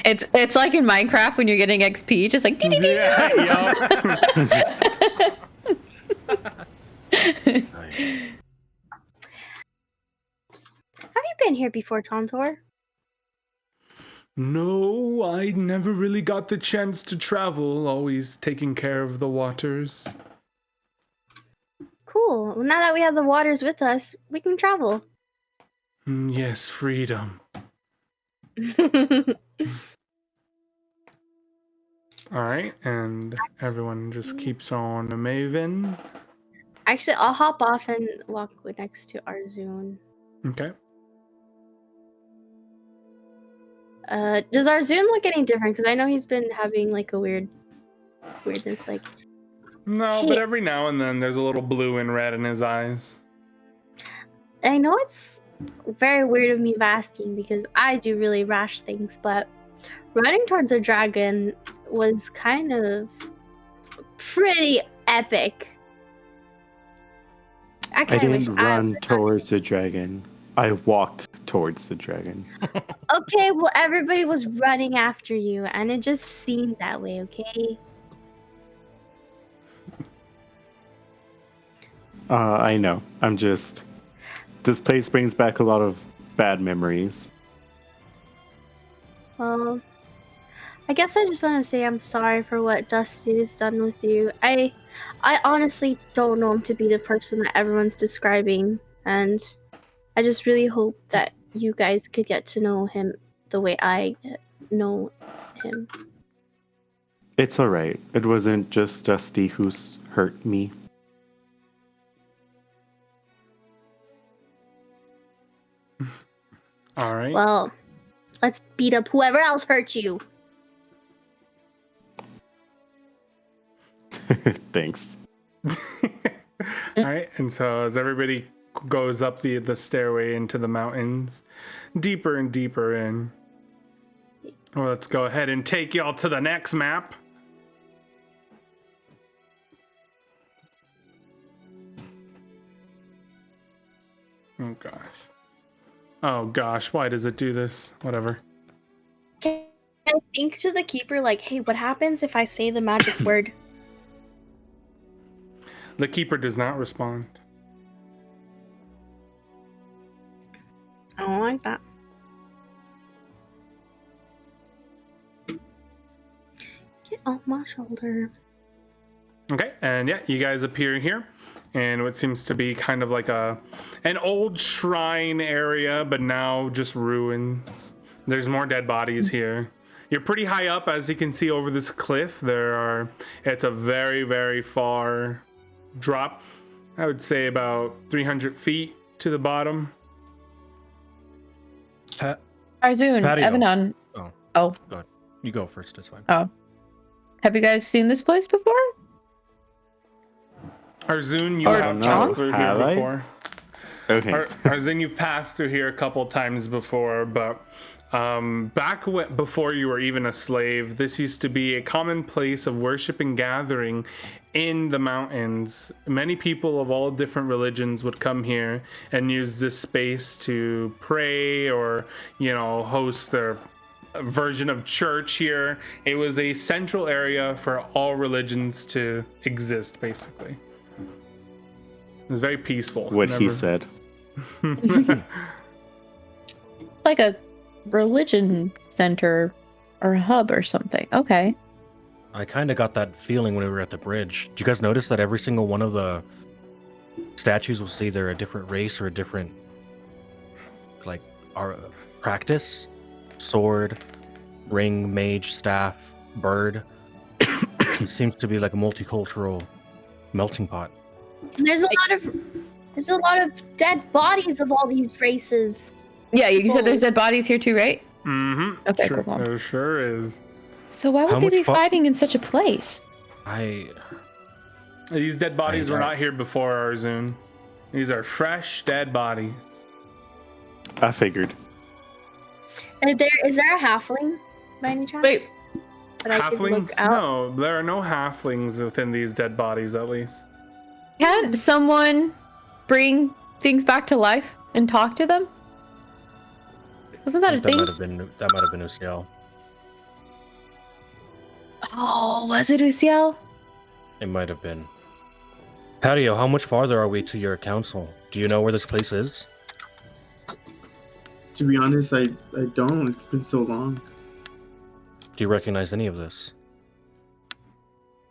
It's like in Minecraft when you're getting XP, just like Yeah, Have you been here before, Tontor? No, I never really got the chance to travel, always taking care of the waters. Cool. Well, now that we have the waters with us, we can travel. Yes, freedom. Alright, and everyone just keeps on moving. Actually, I'll hop off and walk next to Arzoon. Okay. Does Arzoon look any different? Because I know he's been having like a weirdness, like. No, but every now and then there's a little blue and red in his eyes. I know it's very weird of me asking because I do really rash things, but running towards a dragon was kind of pretty epic. I didn't run towards the dragon. I walked towards the dragon. Okay, well, everybody was running after you, and it just seemed that way, okay? I know. This place brings back a lot of bad memories. Well, I guess I just want to say I'm sorry for what Dusty has done with you. I honestly don't know him to be the person that everyone's describing, and I just really hope that you guys could get to know him the way I know him. It's alright. It wasn't just Dusty who's hurt me. Alright. Well, let's beat up whoever else hurt you. Thanks. Alright, and so as everybody goes up the stairway into the mountains, deeper and deeper in. Well, let's go ahead and take y'all to the next map. Oh gosh. Oh gosh, why does it do this? Whatever. Can I think to the keeper, like, hey, what happens if I say the magic word? The keeper does not respond. I don't like that. Get off my shoulder. Okay, and yeah, you guys appear here in what seems to be kind of like an old shrine area, but now just ruins. There's more dead bodies here. You're pretty high up, as you can see over this cliff. It's a very, very far drop. I would say about 300 feet to the bottom. Arzoon, Patio. Evanon. Oh. Go ahead. You go first, it's fine. Oh. Have you guys seen this place before? Arzoon, you Or have John? passed through here Have I? before. Okay. Arzoon, you've passed through here a couple times before, but before you were even a slave, this used to be a common place of worship and gathering in the mountains. Many people of all different religions would come here and use this space to pray or, host their version of church here. It was a central area for all religions to exist, basically. It was very peaceful. What he said. Like a religion center or a hub or something. Okay. I kind of got that feeling when we were at the bridge. Did you guys notice that every single one of the statues was either a different race or a different, like, our practice? Sword, ring, mage, staff, bird. It seems to be like a multicultural melting pot. There's a lot of dead bodies of all these races. Yeah, you said there's dead bodies here too, right? Mm-hmm. Okay, sure, cool. there sure is. So why How would they much be fu- fighting in such a place? These dead bodies were not here before Arzun. These are fresh dead bodies. I figured. Is there a halfling by any chance? Wait. That I could look Halflings? out? No, there are no halflings within these dead bodies, at least. Can't someone bring things back to life and talk to them? Wasn't that a thing? That might have been Uciel. Oh, was it Uciel? It might have been. Patio, how much farther are we to your council? Do you know where this place is? To be honest, I don't. It's been so long. Do you recognize any of this?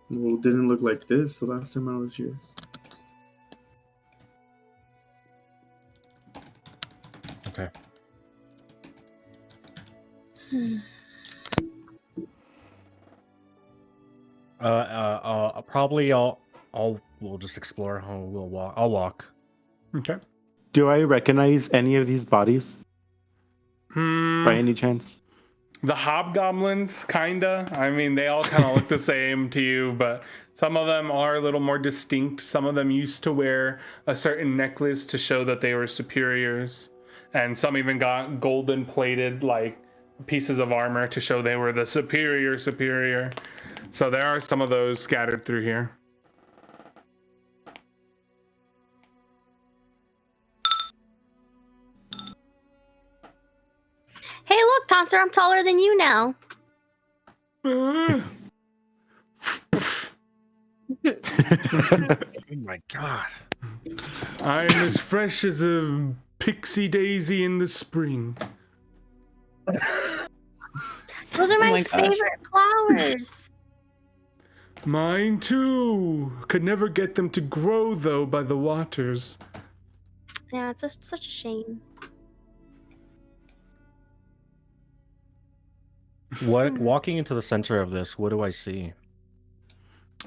Well, it didn't look like this the last time I was here. Okay. Probably we'll just explore. We'll walk. I'll walk. Okay. Do I recognize any of these bodies by any chance? The hobgoblins, kinda. I mean, they all kind of look the same to you, but some of them are a little more distinct. Some of them used to wear a certain necklace to show that they were superiors, and some even got golden plated, like, pieces of armor to show they were the superior. So there are some of those scattered through here. Hey, look, Tonser, I'm taller than you now. Oh my god. I'm as fresh as a pixie daisy in the spring. Those are my my gosh. favorite flowers. Mine too. Could never get them to grow, though, by the waters. Yeah, it's such a shame. Walking into the center of this, what do I see?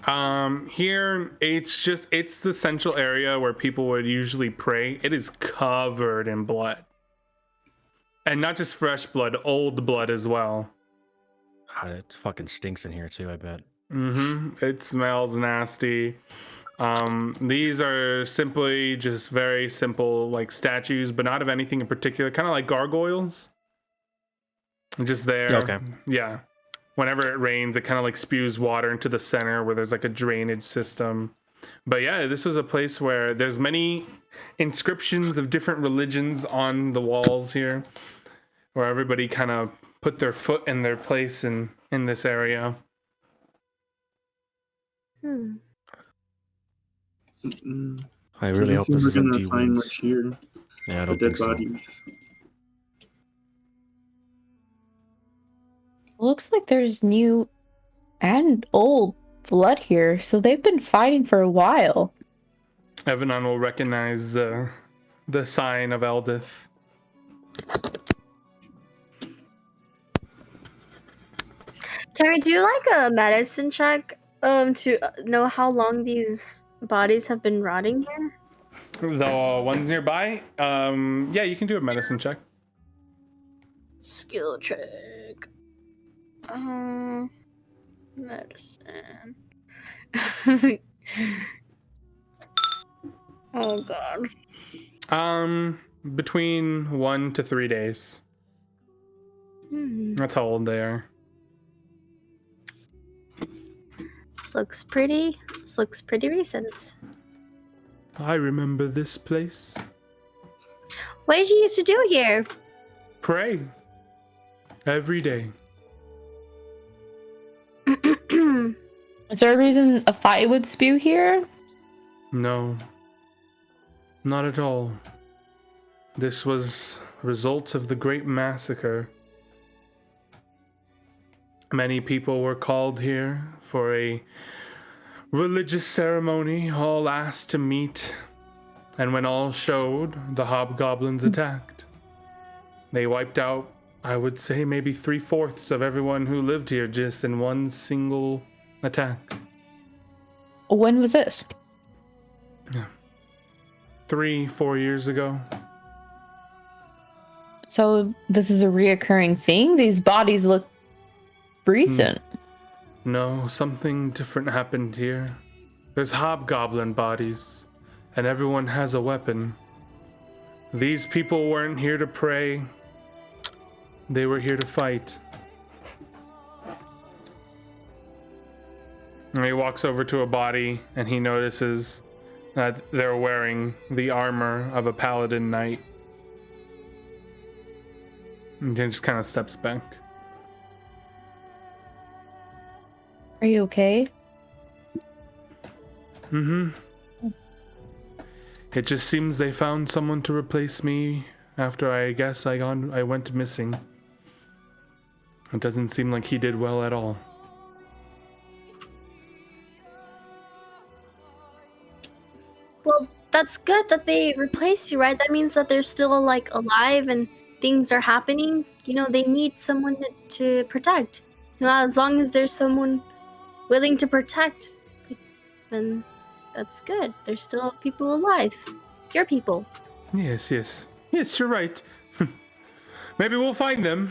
Here it's the central area where people would usually pray. It is covered in blood. And not just fresh blood, old blood as well. God, it fucking stinks in here too, I bet. It smells nasty. These are simply just very simple, like, statues, but not of anything in particular. Kind of like gargoyles. Just there. Okay. Yeah. Whenever it rains, it kind of like spews water into the center where there's like a drainage system. But yeah, this was a place where there's many inscriptions of different religions on the walls here, where everybody kind of put their foot in their place in this area. Mm-mm. I really hope this Doesn't isn't seem we're gonna find D-Wings. much here. Yeah, I But don't dead think so. bodies. Looks like there's new and old blood here, so they've been fighting for a while. Evanon will recognize the sign of Eldith. Can we do like a medicine check to know how long these bodies have been rotting here? The ones nearby, yeah, you can do a medicine check. Skill check. Medicine. Oh god. Between 1 to 3 days. That's how old they are. This looks pretty recent. I remember this place. What did you used to do here? Pray. Every day. Is there a reason a fight would spew here? No. Not at all. This was a result of the Great Massacre. Many people were called here for a religious ceremony, all asked to meet, and when all showed, the hobgoblins attacked. They wiped out, I would say, maybe 3/4 of everyone who lived here just in one single attack. When was this? 3-4 years ago. So this is a reoccurring thing? These bodies look recent. No, something different happened here. There's hobgoblin bodies, and everyone has a weapon. These people weren't here to pray. They were here to fight. And he walks over to a body, and he notices that they're wearing the armor of a paladin knight. And he just kind of steps back. Are you okay? It just seems they found someone to replace me after I went missing. It doesn't seem like he did well at all. Well, that's good that they replaced you, right? That means that they're still like alive and things are happening. You know, they need someone to protect. You know, as long as there's someone willing to protect, then that's good. There's still people alive. Your people. Yes, you're right. Maybe we'll find them.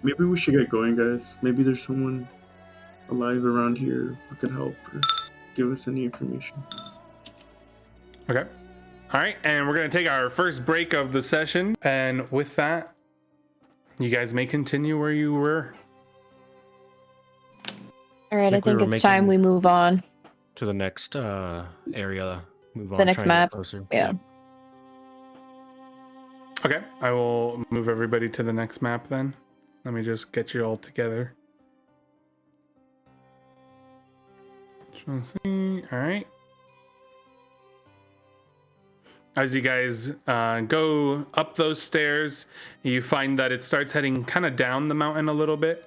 Maybe we should get going, guys. Maybe there's someone alive around here who can help or give us any information. Okay. All right, and we're going to take our first break of the session. And with that, you guys may continue where you were. All right, I Think we think were it's time we move on. To the next area. Move on. The next try and get map. closer. Yeah. Okay, I will move everybody to the next map then. Let me just get you all together. All right. As you guys go up those stairs, you find that it starts heading kind of down the mountain a little bit,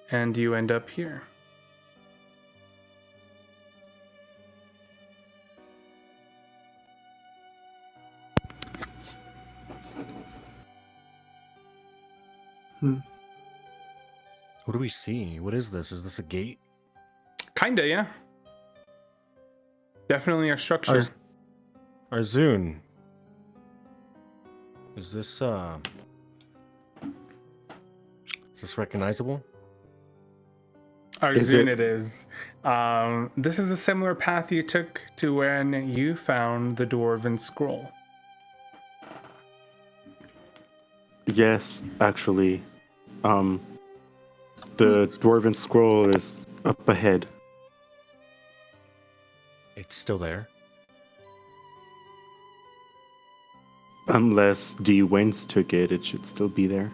and you end up here. What do we see? What is this? Is this a gate? Kinda, yeah. Definitely a structure. Arzun. Is this recognizable? Arzun it is. This is a similar path you took to when you found the Dwarven Scroll. Yes, actually. The Dwarven Scroll is up ahead. It's still there. Unless D. Wins took it, it should still be there.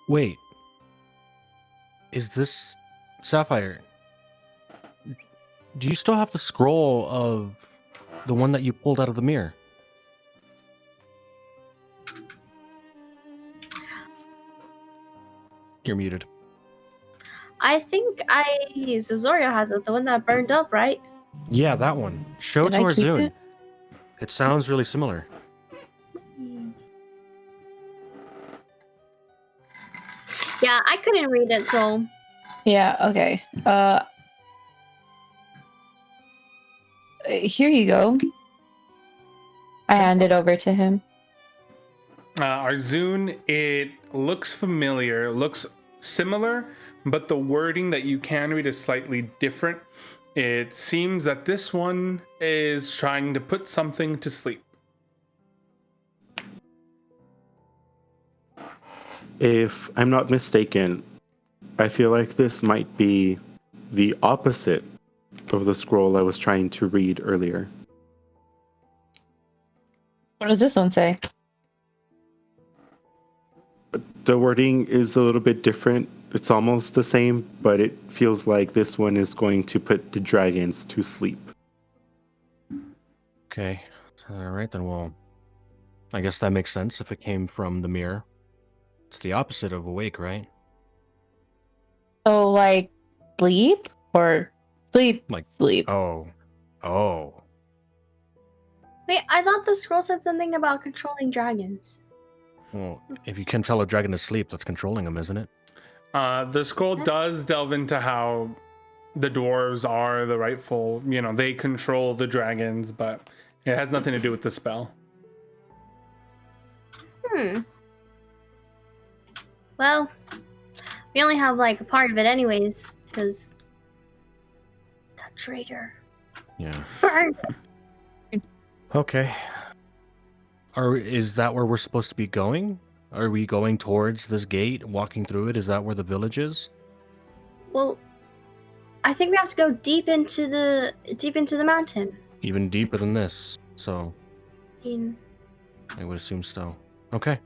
Wait. Is this Sapphire? Do you still have the scroll of the one that you pulled out of the mirror? You're muted. I think Zozoria has it, the one that burned up, right? Yeah, that one. Show it Can to I keep Arzun. it? It sounds really similar. Yeah, I couldn't read it, so Yeah, okay. Here you go. I hand it over to him. Arzun, it looks familiar, looks similar, but the wording that you can read is slightly different. It seems that this one is trying to put something to sleep. If I'm not mistaken, I feel like this might be the opposite of the scroll I was trying to read earlier. What does this one say? The wording is a little bit different. It's almost the same, but it feels like this one is going to put the dragons to sleep. Okay. All right, then. Well, I guess that makes sense if it came from the mirror. It's the opposite of awake, right? So, like, sleep? Or sleep? Like, Sleep. oh. Wait, I thought the scroll said something about controlling dragons. Well, if you can tell a dragon to sleep, that's controlling them, isn't it? The scroll does delve into how the dwarves are the rightful, they control the dragons, but it has nothing to do with the spell. Well, we only have like a part of it anyways, because that traitor. Yeah. Burn. Okay. Is that where we're supposed to be going? Are we going towards this gate, walking through it? Is that where the village is? Well, I think we have to go deep into the mountain. Even deeper than this. So In I would assume so. Okay.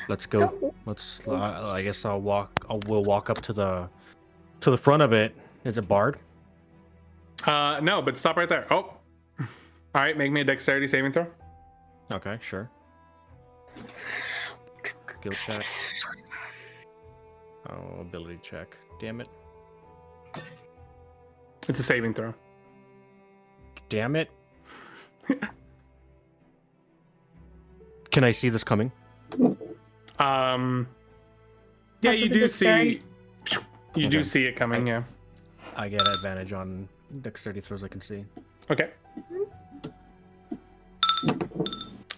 Let's go. Let's. I guess I'll walk. We'll walk up to the front of it. Is it barred? No, but stop right there. Oh. All right, make me a dexterity saving throw. Okay, sure. Skill check. Oh, ability check. Damn it. It's a saving throw. Damn it. Can I see this coming? Yeah, That's you what do the see. You do Okay. see it coming. Yeah. I get advantage on dexterity throws I can see. Okay.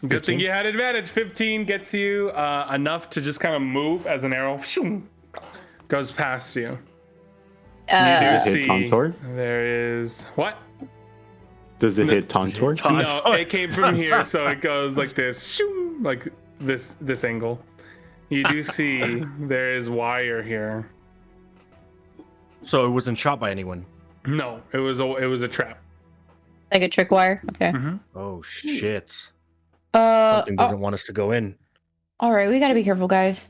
Good 15. thing you had advantage. 15 gets you enough to just kind of move as an arrow goes past you. You Does do it hit see Tontor? there is what? Does it hit Tontor? No, it came from here, so it goes like this, like this angle. You do see there is wire here. So it wasn't shot by anyone. No, it was a trap. Like a trick wire? Okay. Oh shit. Uh, Something doesn't want us to go in. all right, we gotta be careful, guys.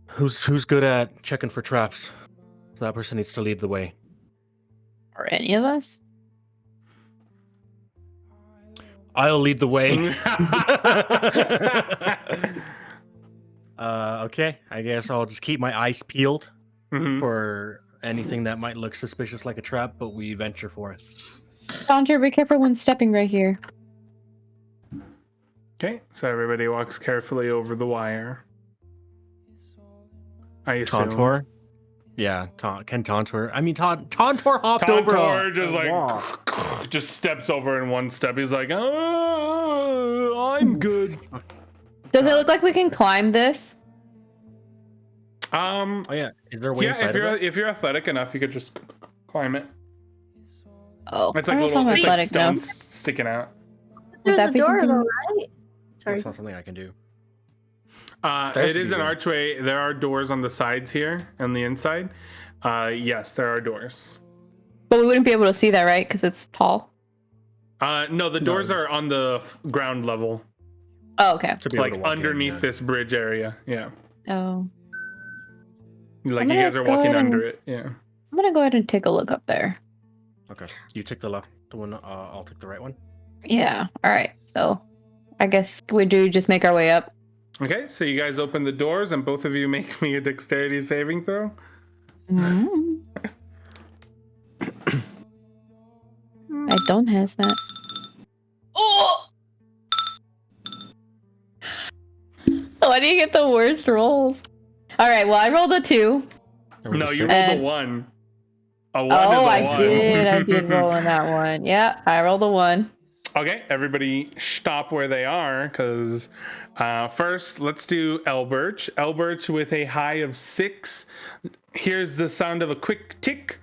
Who's good at checking for traps? So that person needs to lead the way. Or any of us? I'll lead the way. Okay. I guess I'll just keep my eyes peeled for anything that might look suspicious like a trap, but we venture forth. Saunter, be careful when stepping right here. Okay, so everybody walks carefully over the wire. I assume. Tontor? Yeah, can Tontor. I mean, Tontor hopped over. Tontor just like just steps over in one step. He's like, oh, I'm good. Does it look like we can climb this? Oh yeah, is there a way Yeah, inside of it? if you're athletic enough, you could just climb it. Oh, It's I like don't know if I'm it's like athletic enough. stones sticking out. There's that a be door something- though, right? Sorry. That's not something I can do. It to is be an one. archway. There are doors on the sides here and the inside. Yes, there are doors. But we wouldn't be able to see that, right? Because it's tall. No, the doors are on the ground level, Oh, okay. To be able like to walk in, underneath yeah. this bridge area. Yeah, Oh, like I'm you gonna guys are go walking ahead under and- it. Yeah. I'm gonna go ahead and take a look up there. Okay, you take the left one. I'll take the right one. Yeah. All right. So, I guess we do just make our way up. Okay, so you guys open the doors and both of you make me a dexterity saving throw. Mm. I don't have that. Oh! Why do you get the worst rolls? All right. Well, I rolled a 2. No, you rolled And- a 1. A 1 Oh, is a I 1. did. I did roll on that one. Yeah, I rolled a 1. Okay, everybody stop where they are, because first, let's do Elbert. Elbert with a high of 6 hears the sound of a quick tick,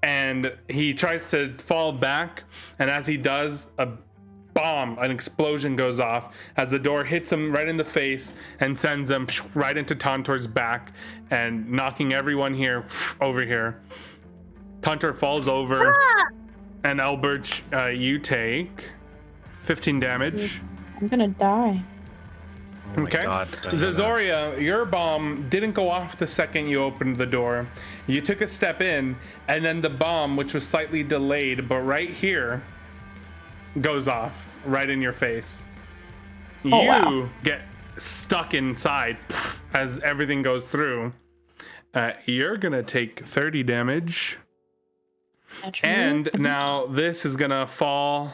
and he tries to fall back, and as he does, an explosion goes off as the door hits him right in the face and sends him right into Tontor's back and knocking everyone here over here. Tontor falls over, and Elbert, you take 15 damage. I'm gonna die. Oh my Okay. God, Diana. Zazoria, your bomb didn't go off the second you opened the door. You took a step in, and then the bomb, which was slightly delayed, but right here, goes off right in your face. Oh, You wow. get stuck inside as everything goes through. You're gonna take 30 damage. And now this is gonna fall,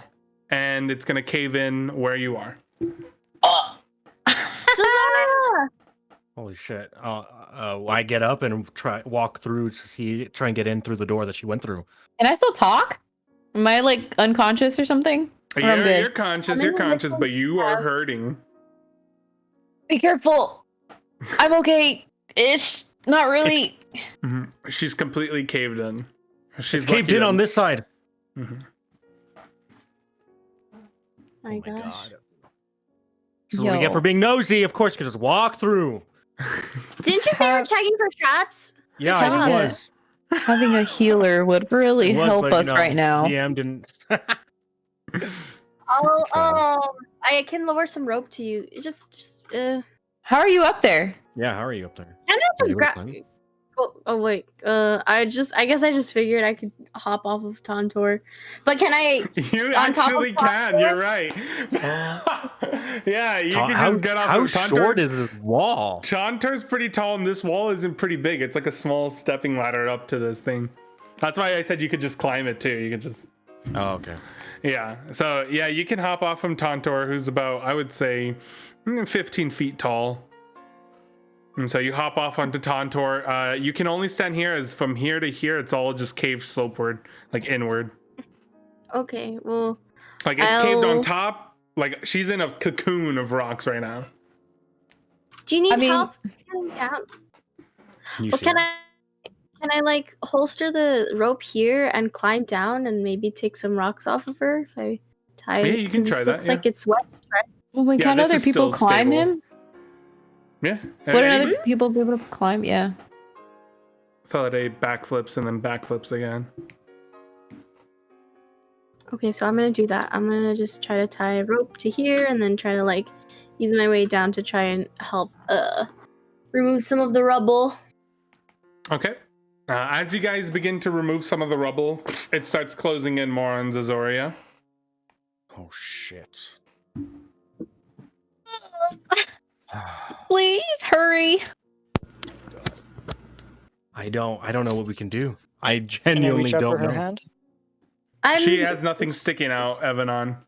and it's gonna cave in where you are. Zazoria! Holy shit! I get up and walk through to try and get in through the door that she went through. Can I still talk? Am I like unconscious or something? Or I'm good? You're conscious, but you are hurting. Be careful. I'm okay. Ish. Not really. She's completely caved in. She's Caved in on this side. My gosh. This is what we get for being nosy. Of course, you can just walk through. Didn't you say you were checking for traps? Yeah, job. I was. Having a healer would really help but, us right now. DM didn't. I can lower some rope to you. How are you up there? Yeah, how are you up there? Can I just You were grab? climbing? Oh wait. I guess I just figured I could hop off of Tontor, but can I? You on top of actually can. Tontor? You're right. Yeah, you can just get off. How of Tontor. short is this wall? Tontor's pretty tall, and this wall isn't pretty big. It's like a small stepping ladder up to this thing. That's why I said you could just climb it too. You could just. Oh, okay. Yeah. So yeah, you can hop off from Tontor, who's about, I would say, 15 feet tall. And so you hop off onto Tontor. You can only stand here, as from here to here, it's all just caved slopeward, like inward. Okay. Well. Like it's caved on top. Like she's in a cocoon of rocks right now. Do you need help getting down? Can I like holster the rope here and climb down and maybe take some rocks off of her if I tie? Yeah, you can try that. Looks like it's wet, right? Well, can other people climb him? Yeah. Wouldn't other people be able to climb? Yeah. Felide backflips and then backflips again. Okay, so I'm gonna do that. I'm gonna just try to tie a rope to here and then try to like ease my way down to try and help remove some of the rubble. Okay. As you guys begin to remove some of the rubble, it starts closing in more on Zazoria. Oh shit. Please hurry. I don't know what we can do. I Can I genuinely reach out don't for her know. hand? She has nothing sticking out, Evanon.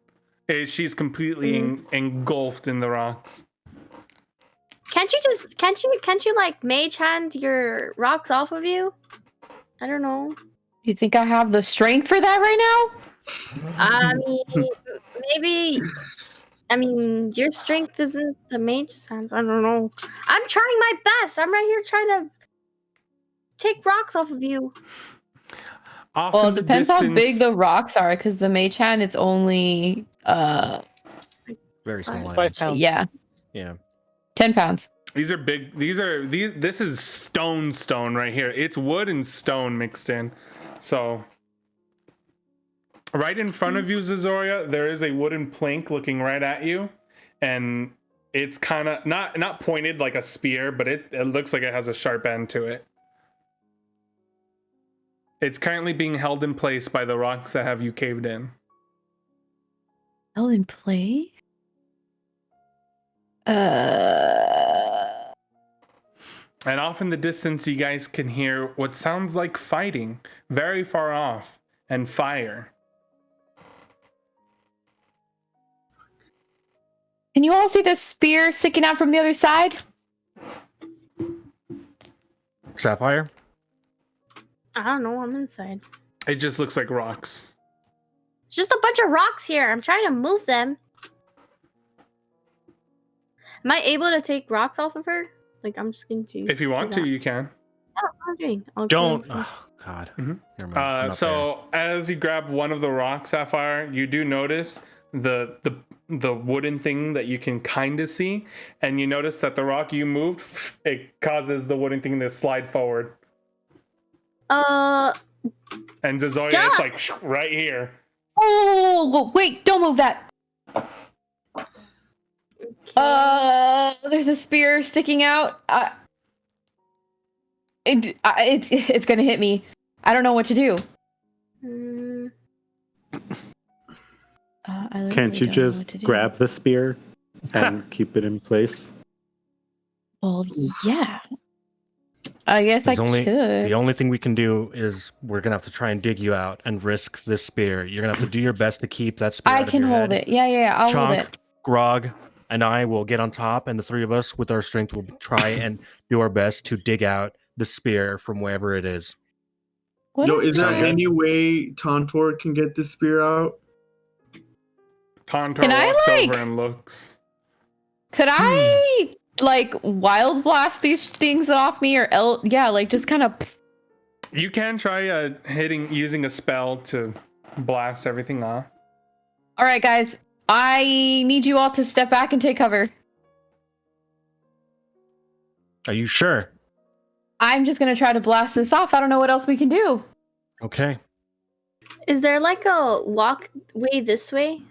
She's completely engulfed in the rocks. Can't you like mage hand your rocks off of you? I don't know. You think I have the strength for that right now? I mean, maybe. I mean, your strength isn't the mage's hands. I don't know. I'm trying my best. I'm right here trying to take rocks off of you. Well, it depends how big the rocks are, because the mage hand, it's only very small. 5 pounds. Yeah. Yeah. 10 pounds. These are big. This is stone right here. It's wood and stone mixed in. So right in front of you, Zazoria, there is a wooden plank looking right at you, and it's kind of not pointed like a spear, but it looks like it has a sharp end to it. It's currently being held in place by the rocks that have you caved in. Held in place? And off in the distance, you guys can hear what sounds like fighting, very far off, and fire. Can you all see the spear sticking out from the other side? Sapphire? I don't know. I'm inside. It just looks like rocks. It's just a bunch of rocks here. I'm trying to move them. Am I able to take rocks off of her? Like, I'm just going to. If you want to, you can. Yeah, that's what I'm doing. I'll Don't. go. Oh, God. Mhm. Never mind. I'm not So as you grab one of the rocks, Sapphire, you do notice the wooden thing that you can kind of see, and you notice that the rock you moved, it causes the wooden thing to slide forward. And Zazoria, it's like right here. Oh, wait, don't move that. There's a spear sticking out. It's gonna hit me. I don't know what to do. I literally Can't you don't know what to just do. grab the spear and keep it in place? Well, yeah. I guess I could. The only thing we can do is we're gonna have to try and dig you out and risk this spear. You're gonna have to do your best to keep that spear. I out of can your hold head. it. Yeah, I'll hold Chonk, it. Grog, and I will get on top, and the three of us, with our strength, will try and do our best to dig out the spear from wherever it is. Yo, is there Sound good? any way Tontor can get this spear out? Tontor Can I, walks like- over and looks. Could I like wild blast these things off me, or just kind of? You can try using a spell to blast everything off. All right, guys. I need you all to step back and take cover. Are you sure? I'm just gonna try to blast this off. I don't know what else we can do. Okay. Is there like a walkway this way?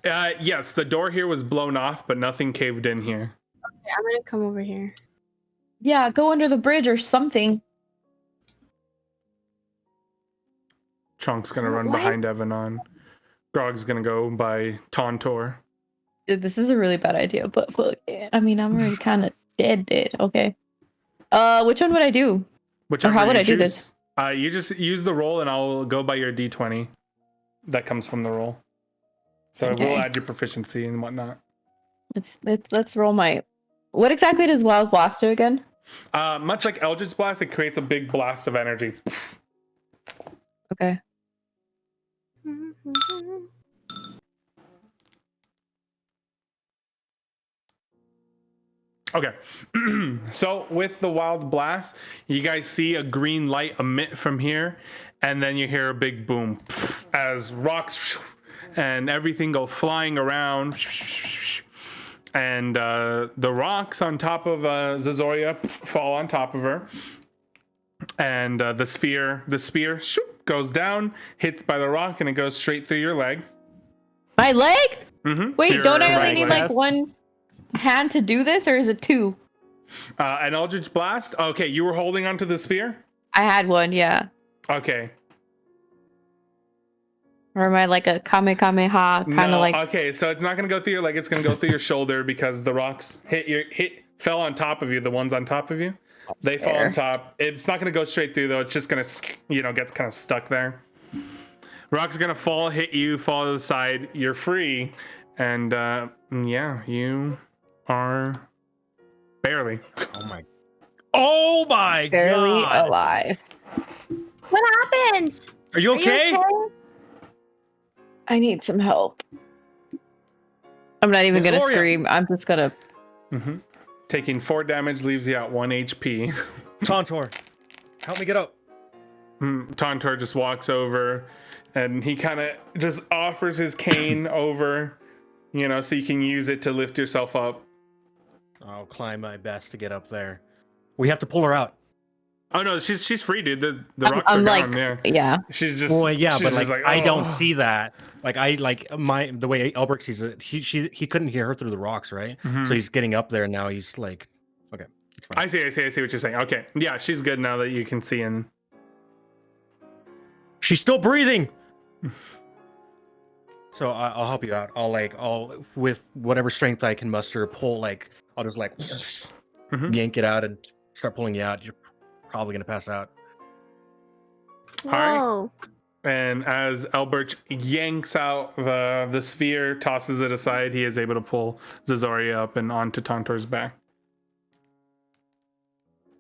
Yes, the door here was blown off, but nothing caved in here. Okay, I'm gonna come over here. Yeah, go under the bridge or something. Chunk's gonna run What? behind Evanon. Grog's gonna go by Tontor. Dude, this is a really bad idea, but I mean, I'm already kind of dead. Okay. Which one would I do? Whichever how would you I do choose. this? You just use the roll, and I'll go by your d20. That comes from the roll. So Okay. we'll add your proficiency and whatnot. Let's roll my. What exactly does Wild Blast do again? Much like Eldritch Blast, it creates a big blast of energy. Okay. Okay. So with the Wild Blast, you guys see a green light emit from here, and then you hear a big boom as rocks and everything go flying around. And the rocks on top of Zazoria fall on top of her. And the spear goes down, hits by the rock, and it goes straight through your leg. My leg? Mm-hmm. Wait, don't I only right need leg. like one hand to do this, or is it two? An Eldritch Blast? Okay, you were holding onto the spear? I had one, yeah. Okay. Or am I like a Kamehameha kind of No, like? okay, so it's not gonna go through your leg, it's gonna go through your shoulder because the rocks fell on top of you, the ones on top of you. They fall Fair. on top. It's not gonna go straight through though, it's just gonna get kind of stuck there. Rock's gonna fall, hit you, fall to the side, you're free, and you are barely. Oh my Barely god! alive. What happened? Are you okay? I need some help. I'm not even gonna Gloria. scream. I'm just gonna. Mm-hmm. Taking 4 damage leaves you at 1 HP. Tontor, help me get up. Tontor just walks over and he kind of just offers his cane over, so you can use it to lift yourself up. I'll climb my best to get up there. We have to pull her out. Oh no, she's free, dude. The rocks I'm are like, down. Yeah, she's just. Well, yeah, she's but just like I don't "Oh." see that. Like the way Elbert sees it, he couldn't hear her through the rocks, right? Mhm. So he's getting up there and now. He's like, okay, it's fine. I see what you're saying. Okay, yeah, she's good now that you can see in. She's still breathing. So I'll help you out. I'll with whatever strength I can muster, I'll just yank it out and start pulling you out. You're probably gonna pass out. right. Whoa. And as Elbert yanks out the sphere, tosses it aside, he is able to pull Zazoria up and onto Tontor's back.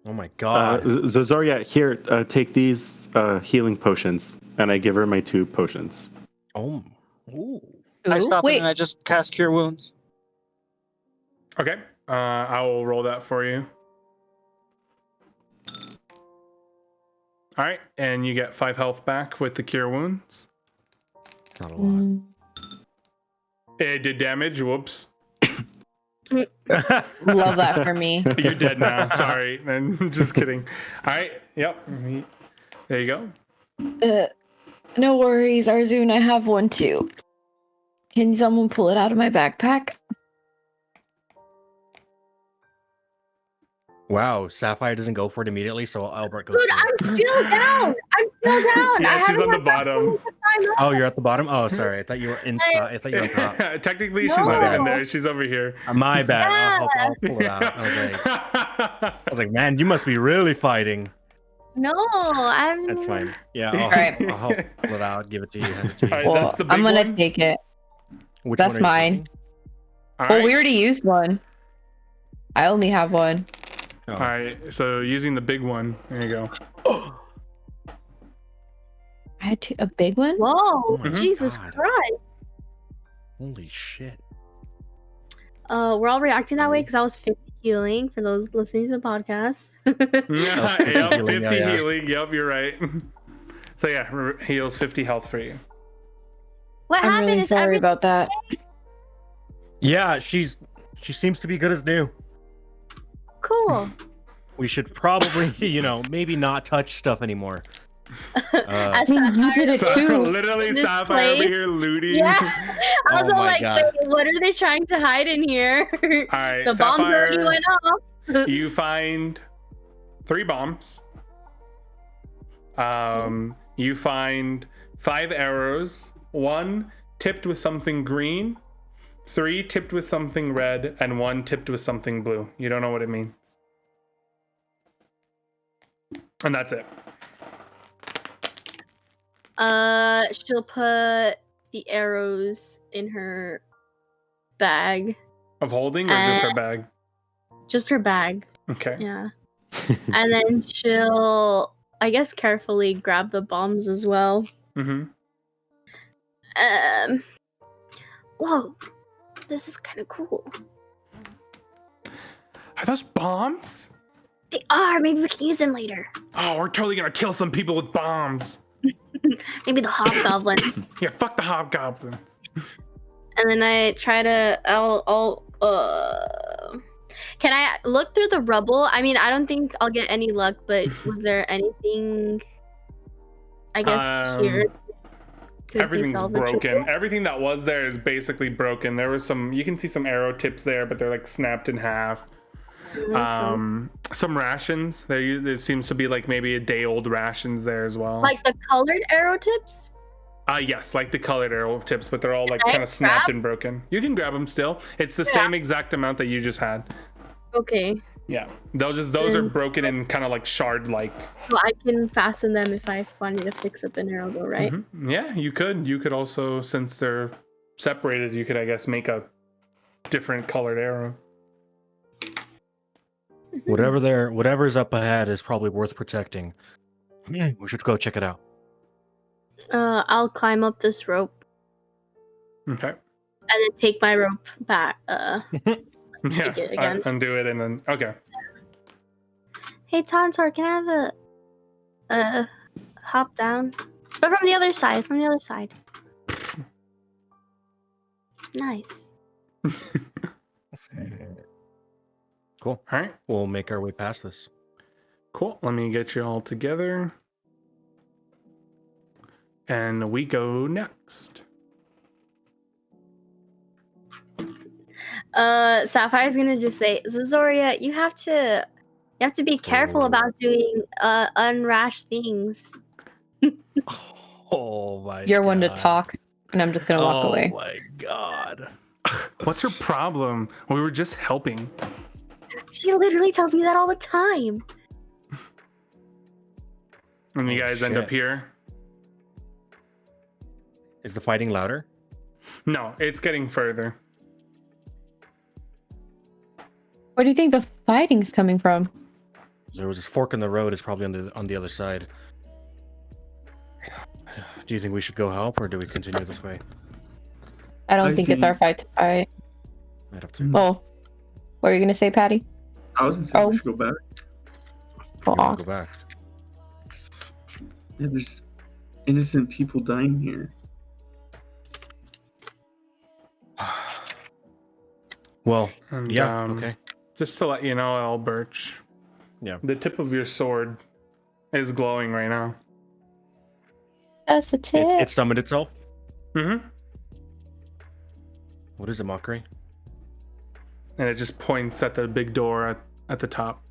Oh my god! Zazoria, here, take these healing potions, and I give her my 2 potions. Oh. Ooh. I stop it Wait, and I just cast Cure Wounds. Okay, I will roll that for you. All right, and you get 5 health back with the Cure Wounds. It's not a lot. It did damage. Whoops. love that for me. You're dead now. Sorry. Just kidding. All right. Yep. There you go. No worries, Arjun. I have one too. Can someone pull it out of my backpack? Wow, Sapphire doesn't go for it immediately, so Albert goes Dude, for it. I'm still down. I'm still down. Yeah, I she's haven't on the had that bottom. full time Oh, up. you're at the bottom? Oh, sorry. I thought you were inside. I thought you were on top. Technically, she's not No. even there. She's over here. My bad. Yeah. I'll pull it out. I was like, man, you must be really fighting. No, I'm. That's fine. Yeah, Alright. I'll help pull it out, give it to you, hand it to you. Alright, Well, that's the big I'm gonna one? take it. Which That's one are you mine. taking? All Well, right. we already used one. I only have one. Oh. All right. So using the big one. There you go. I had a big one. Whoa, my Jesus God. Christ. Holy shit. We're all reacting that way because I was 50 healing for those listening to the podcast. Yeah, 50 yep, healing, 50 yeah. healing. Yep, you're right. So yeah, heals 50 health for you. What I'm happened really is sorry every about that. Yeah, she seems to be good as new. cool. We should probably, maybe not touch stuff anymore. As I mean, you did it So too. literally, This Sapphire over place- here looting. Yeah. I was Oh all my like, God. wait, what are they trying to hide in here? All right, The bombs already Sapphire, went off. you find 3 bombs. You find 5 arrows. 1 tipped with something green, 3 tipped with something red, and 1 tipped with something blue. You don't know what it means. And that's it. She'll put the arrows in her bag. Of holding or just her bag? Just her bag. Okay. Yeah. And then she'll, I guess, carefully grab the bombs as well. Mm-hmm. Whoa. This is kind of cool. Are those bombs? They are. Maybe we can use them later. Oh, we're totally gonna kill some people with bombs. Maybe the hobgoblin. Yeah, fuck the hobgoblins. And then I try to. Can I look through the rubble? I mean, I don't think I'll get any luck, but was there anything? I guess here. could be Everything's salvageable? broken. Everything that was there is basically broken. There was some. You can see some arrow tips there, but they're like snapped in half. Some rations. There seems to be like maybe a day old rations there as well. Like the colored arrow tips? Yes, like the colored arrow tips, but they're all like Can I kind of snapped grab? and broken. You can grab them still. It's the Yeah. same exact amount that you just had. Okay. Yeah, those are broken and kind of like shard like. So I can fasten them if I wanted to fix up an arrow though, right? Yeah, you could. You could also, since they're separated, you could, I guess, make a different colored arrow. Whatever's up ahead is probably worth protecting. We should go check it out. I'll climb up this rope Okay. and then take my rope back. Yeah. Take it again. Undo it and then okay. Hey Tontor, can I have a hop down? But from the other side, Nice. Cool. All right. We'll make our way past this. Cool. Let me get you all together. And we go next. Sapphire's gonna just say, Zazoria, you have to be careful about doing unrash things. Oh my You're one to God. talk, and I'm just gonna walk away. Oh my God. What's her problem? We were just helping. She literally tells me that all the time. And you Oh, guys end shit. up here. Is the fighting louder? No, it's getting further. Where do you think the fighting's coming from? There was this fork in the road. It's probably on the other side. Do you think we should go help, or do we continue this way? I don't I think it's our fight to fight. Might have to. Oh, what were you gonna say, Patty? I was gonna say Oh. we should go back. We Aw. wanna go back. Yeah, there's innocent people dying here. Well, And, yeah, okay. Just to let you know, Al Birch. Yeah. The tip of your sword is glowing right now. That's the tip. It summoned itself. Mm-hmm. What is it, Mockery? And it just points at the big door at the top.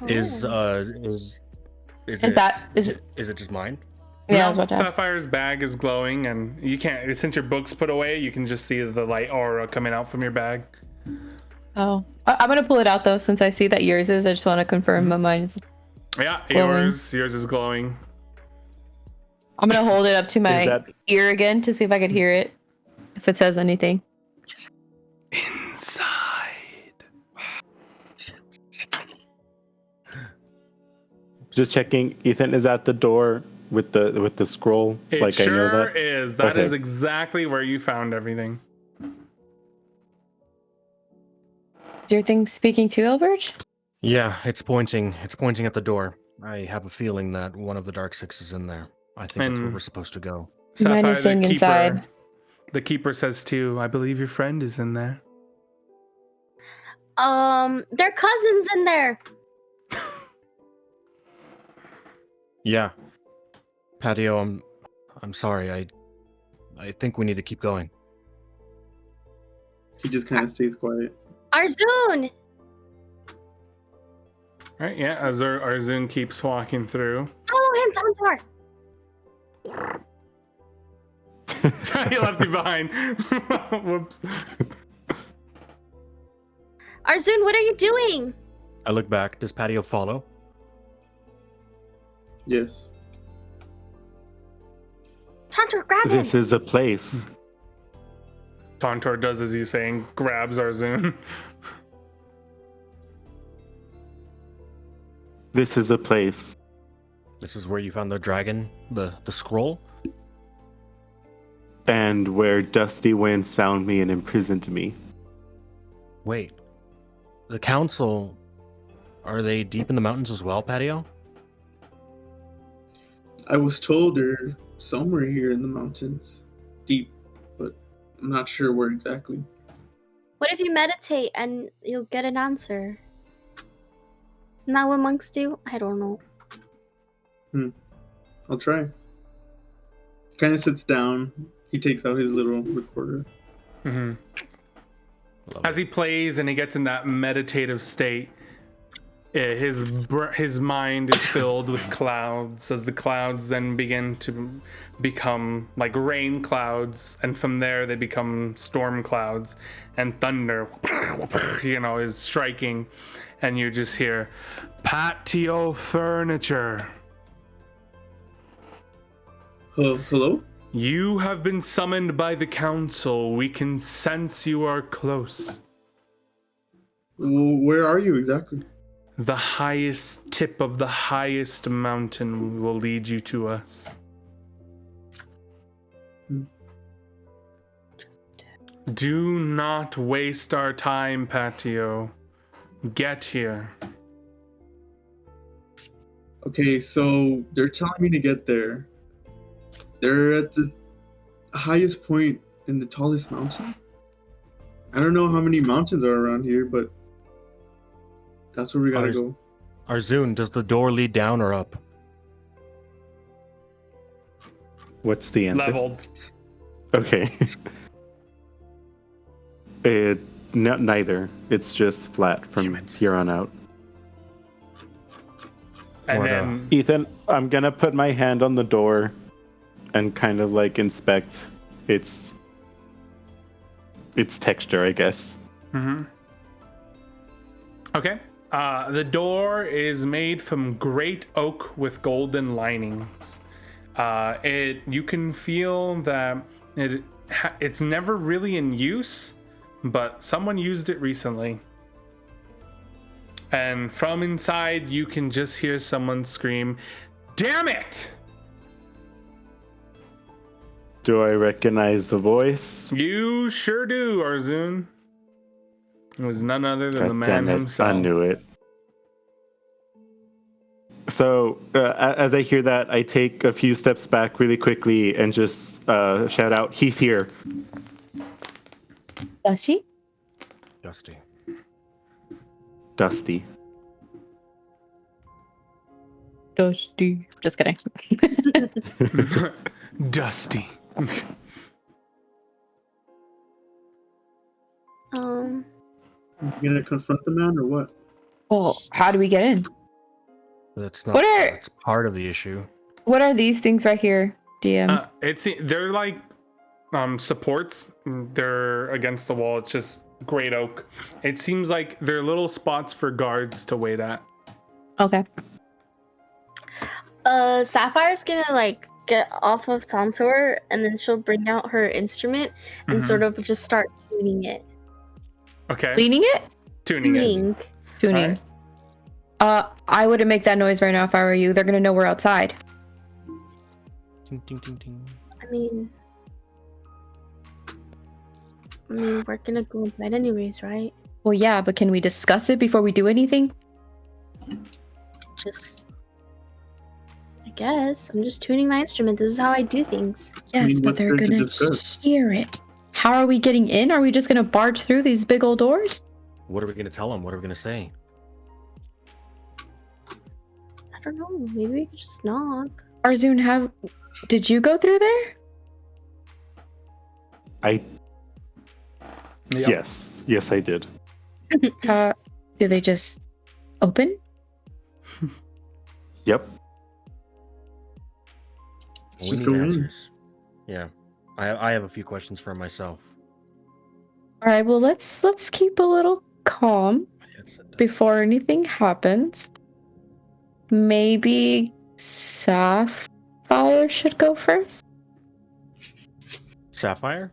Is Oh. is Is it that is is it just mine? yeah? I No, was about to ask. Sapphire's bag is glowing, and you can't. Since your book's put away, you can just see the light aura coming out from your bag. Oh, I'm gonna pull it out though, since I see that yours is. I just want to confirm my mine is. Yeah, Glowing. yours is glowing. I'm gonna hold it up to my that- ear again to see if I could hear it, if it says anything. Inside. Just checking. Ethan is at the door with the scroll. It like sure I know that. is. That Okay. is exactly where you found everything. Is your thing speaking to Elbert? Yeah, it's pointing at the door. I have a feeling that one of the Dark Six is in there. I think that's where And- we're supposed to go. Mine Sapphire, is saying inside. The keeper says too. I believe your friend is in there. They're cousins in there. Yeah. Patio, I'm sorry. I think we need to keep going. He just kind of stays quiet. Arjun! Right? Yeah. As Arzun keeps walking through. Follow him, Tantor! He left you behind. Whoops. Arjun, what are you doing? I look back. Does Patio follow? Yes. Tantor, grab him! This is a place. Tontor does as he's saying, grabs Arzun. This is a place. This is where you found the dragon, the scroll? And where Dusty Winds found me and imprisoned me. Wait. The council, are they deep in the mountains as well, Patio? I was told they're somewhere here in the mountains. Deep, but I'm not sure where exactly. What if you meditate and you'll get an answer? Isn't that what monks do? I don't know. I'll try. Kind of sits down. He takes out his little recorder. Mm-hmm. As he plays and he gets in that meditative state, his mind is filled with clouds, as the clouds then begin to become like rain clouds, and from there they become storm clouds, and thunder is striking, and you just hear patio furniture. Hello? You have been summoned by the council. We can sense you are close. Where are you exactly? The highest tip of the highest mountain will lead you to us. Do not waste our time, Patio. Get here. Okay, so they're telling me to get there. They're at the highest point in the tallest mountain. I don't know how many mountains are around here, but that's where we gotta go. Arzun, does the door lead down or up? What's the answer? Leveled. Okay. Neither. It's just flat from here on out. And Or then Ethan, I'm gonna put my hand on the door and kind of like inspect its texture, I guess. Mm-hmm. Okay. The door is made from great oak with golden linings. You can feel that it's never really in use, but someone used it recently. And from inside, you can just hear someone scream, "Damn it!" Do I recognize the voice? You sure do, Arzun. It was none other than the God man damn it, himself. I knew it. So, as I hear that, I take a few steps back really quickly and just shout out, "He's here." Dusty? Dusty. Dusty. Dusty. Just kidding. Dusty. You gonna confront the man or what? Well, how do we get in? That's not. What are- That's part of the issue. What are these things right here, DM? They're like supports. They're against the wall. It's just great oak. It seems like they're little spots for guards to wait at. Okay. Sapphire's gonna like get off of Tantor, and then she'll bring out her instrument and sort of just start tuning it. Okay. Leaning it? Tuning it. Tuning. Alright. I wouldn't make that noise right now if I were you. They're gonna know we're outside. Ding, ding, ding, ding. I mean, we're gonna go inside anyways, right? Well, yeah, but can we discuss it before we do anything? Just, I guess. I'm just tuning my instrument. This is how I do things. Yes, mean, but what's they're there to gonna discuss? hear it. How are we getting in? Are we just gonna barge through these big old doors? What are we gonna tell them? What are we gonna say? I don't know. Maybe we could just knock. Arzun, did you go through there? Yes, I did. Do they just open? Yep. We Just need go in. answers. Yeah, I have a few questions for myself. All right. Well, let's keep a little calm Headset down. before anything happens. Maybe Sapphire should go first. Sapphire?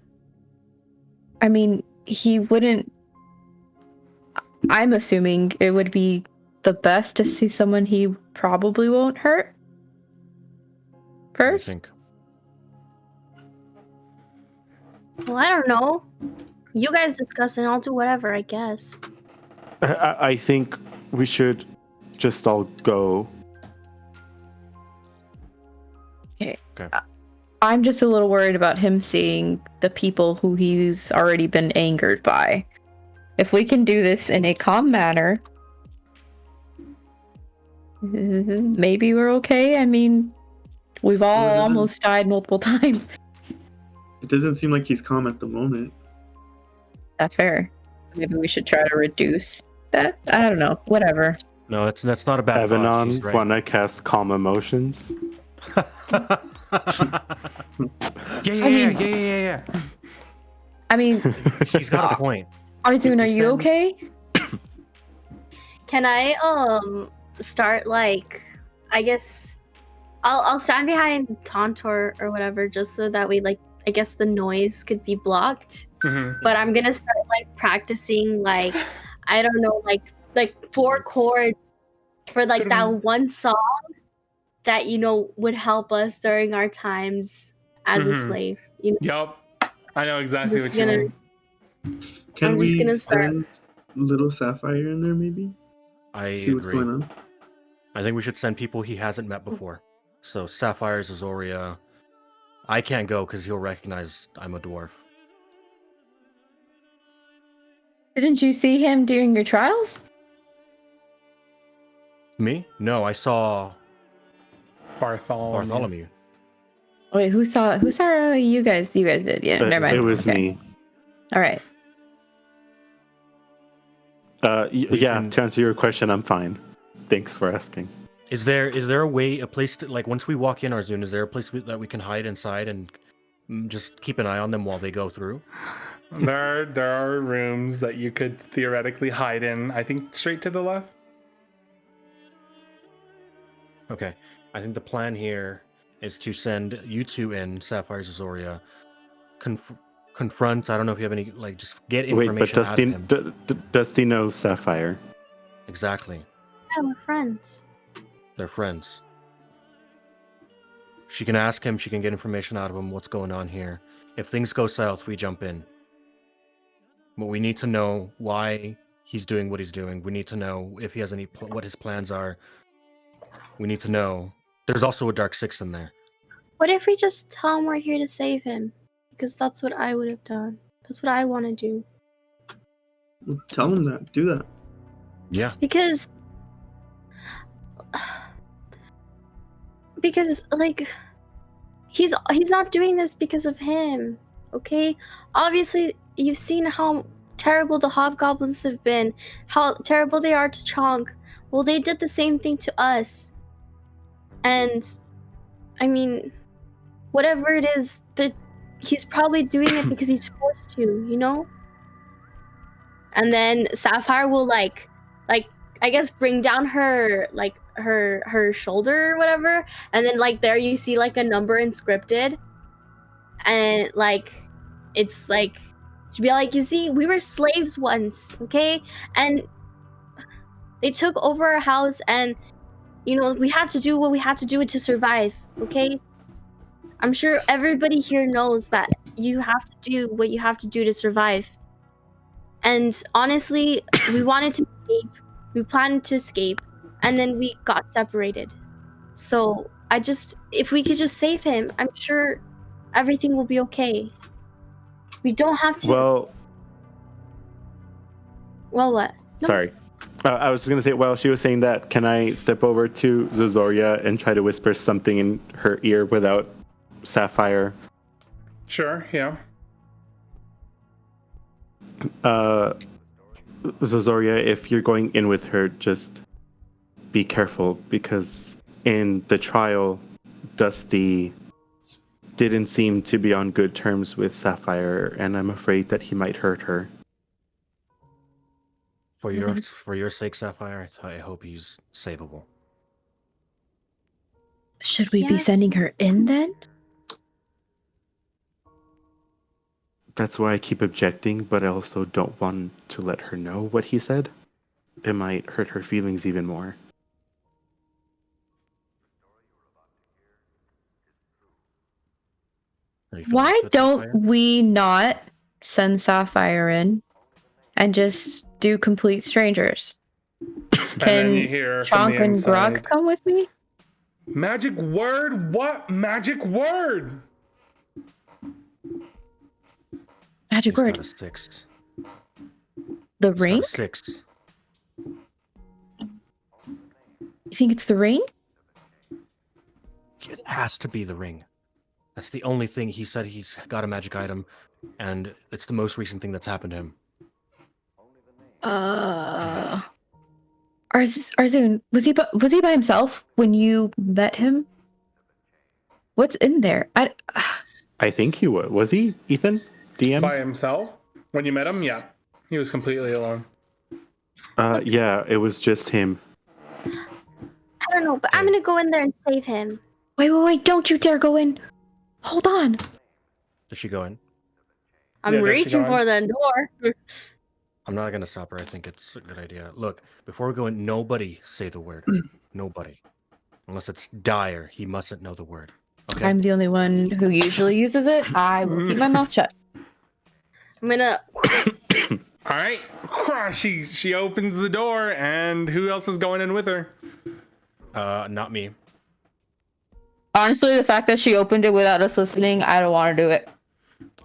I mean, he wouldn't. I'm assuming it would be the best to see someone he probably won't hurt What do you first. think? Well, I don't know. You guys discuss and I'll do whatever, I guess. I think we should just all go. I'm just a little worried about him seeing the people who he's already been angered by. If we can do this in a calm manner, maybe we're okay. I mean, we've all Well, it doesn't- almost died multiple times. It doesn't seem like he's calm at the moment. That's fair. Maybe we should try to reduce that. I don't know. Whatever. No, that's not a bad thought. Evanon, She's right. wanna cast calm emotions? Yeah. I mean, She's got a point. Arzun, are you Send- okay? Can I start like, I guess I'll stand behind Tantor or whatever just so that we like, I guess the noise could be blocked. But I'm gonna start like practicing like, I don't know, like 4 chords for like that one song that would help us during our times as a slave. Yup. I know exactly Just what you gonna- mean. Can I'm just we gonna start- send little Sapphire in there maybe? I See what's agree. going on. I think we should send people he hasn't met before. So Sapphire, Azoria. I can't go because he'll recognize I'm a dwarf. Didn't you see him during your trials? Me? No, I saw Bartholomew. Bartholomew. Wait, who saw you guys? You guys did. Yeah, But never mind. it was Okay. me. All right. We Yeah, can- to answer your question, I'm fine. Thanks for asking. Is there a place to, like, once we walk in Arzun, is there a place that we can hide inside and just keep an eye on them while they go through? There are rooms that you could theoretically hide in. I think straight to the left. Okay. I think the plan here is to send you two in, Sapphire, Azoria, confront. I don't know if you have any, like, just get Wait, information but out of him. does he know Sapphire? Exactly. Yeah, we're friends. They're friends. She can ask him, she can get information out of him, what's going on here. If things go south, we jump in. But we need to know why he's doing what he's doing. We need to know if he has any, what his plans are. We need to know. There's also a Dark Six in there. What if we just tell him we're here to save him? Because that's what I would have done. That's what I want to do. Well, tell him that. Do that. Yeah. Because like he's not doing this because of him, okay? Obviously, you've seen how terrible the hobgoblins have been, how terrible they are to Chonk. Well, they did the same thing to us. And I mean, whatever it is, that he's probably doing it because he's forced to, you know? And then Sapphire will like I guess bring down her like her shoulder or whatever, and then like there you see like a number inscripted, and like it's like she'd be like, you see, we were slaves once, okay? And they took over our house, and you know, we had to do what we had to do to survive, okay? I'm sure everybody here knows that you have to do what you have to do to survive. And honestly, we wanted to escape. We planned to escape, and then we got separated. So if we could just save him, I'm sure everything will be okay. We don't have to. Well, what? No. sorry. I was just gonna say, while she was saying that, can I step over to Zozoria and try to whisper something in her ear without Sapphire? Sure, yeah. Zozoria, if you're going in with her, just be careful, because in the trial, Dusty didn't seem to be on good terms with Sapphire, and I'm afraid that he might hurt her. For your sake, Sapphire, I hope he's savable. Should we be Yes. sending her in then? That's why I keep objecting, but I also don't want to let her know what he said. It might hurt her feelings even more. Are you feeling Why up to it, don't Sapphire? we not send Sapphire in and just do complete strangers? And then you Can hear from Chonk the and Grog inside, come with me? magic word? What magic word? Magic He's got word. a 6. The He's got ring? a 6. You think it's the ring? It has to be the ring. That's the only thing. He said he's got a magic item, and it's the most recent thing that's happened to him. Arzoon, was he by himself when you met him? What's in there? I think he was. Was he, Ethan? DM? By himself? When you met him? Yeah. He was completely alone. Yeah, it was just him. I don't know, but I'm gonna go in there and save him. Wait! Don't you dare go in! Hold on. Does she go in? I'm Yeah, does she reaching go for in? the door. I'm not gonna stop her. I think it's a good idea. Look, before we go in, nobody say the word. Nobody. Unless it's dire, he mustn't know the word. Okay? I'm the only one who usually uses it. I will keep my mouth shut. I'm gonna. All right. She opens the door, and who else is going in with her? Not me. Honestly, the fact that she opened it without us listening, I don't want to do it.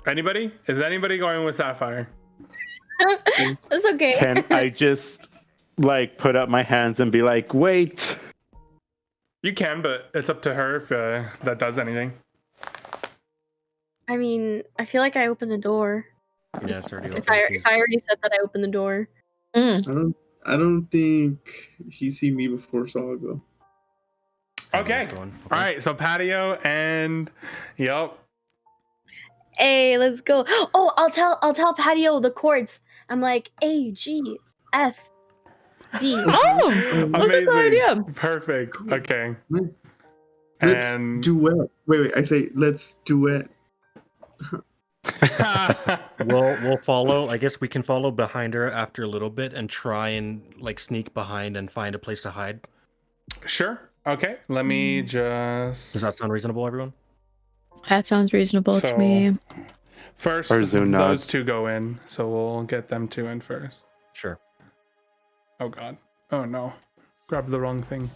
Anybody? Is anybody going with Sapphire? It's okay. Can I just, like, put up my hands and be like, wait? You can, but it's up to her if that does anything. I mean, I feel like I opened the door. Yeah, it's already open. If I already said that I opened the door. I don't think he see me before, so I'll go. Okay. All right. So patio and yep. Hey, let's go. Oh, I'll tell Patio the chords. I'm like A G F D. Oh, that's a good idea. Amazing. Perfect. Okay. Let's And duet. Wait. I say let's duet. We'll follow. I guess we can follow behind her after a little bit and try and like sneak behind and find a place to hide. Sure. Okay. Let me just. Does that sound reasonable, everyone? That sounds reasonable to me. First, Arzoon those nods. two go in, so we'll get them two in first. Sure. Oh God. Oh no. Grabbed the wrong thing.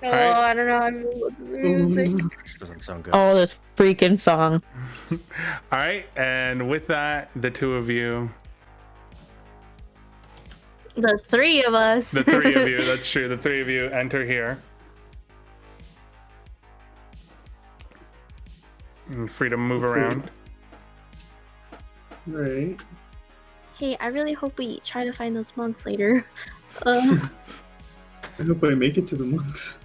Oh, Alright. I don't know. I'm music. This doesn't sound good. Oh, this freaking song. All right, and with that, the two of you, The three of us. the three of you, that's true, the three of you enter here. And free to move around. Right. Hey, I really hope we try to find those monks later. I hope I make it to the monks.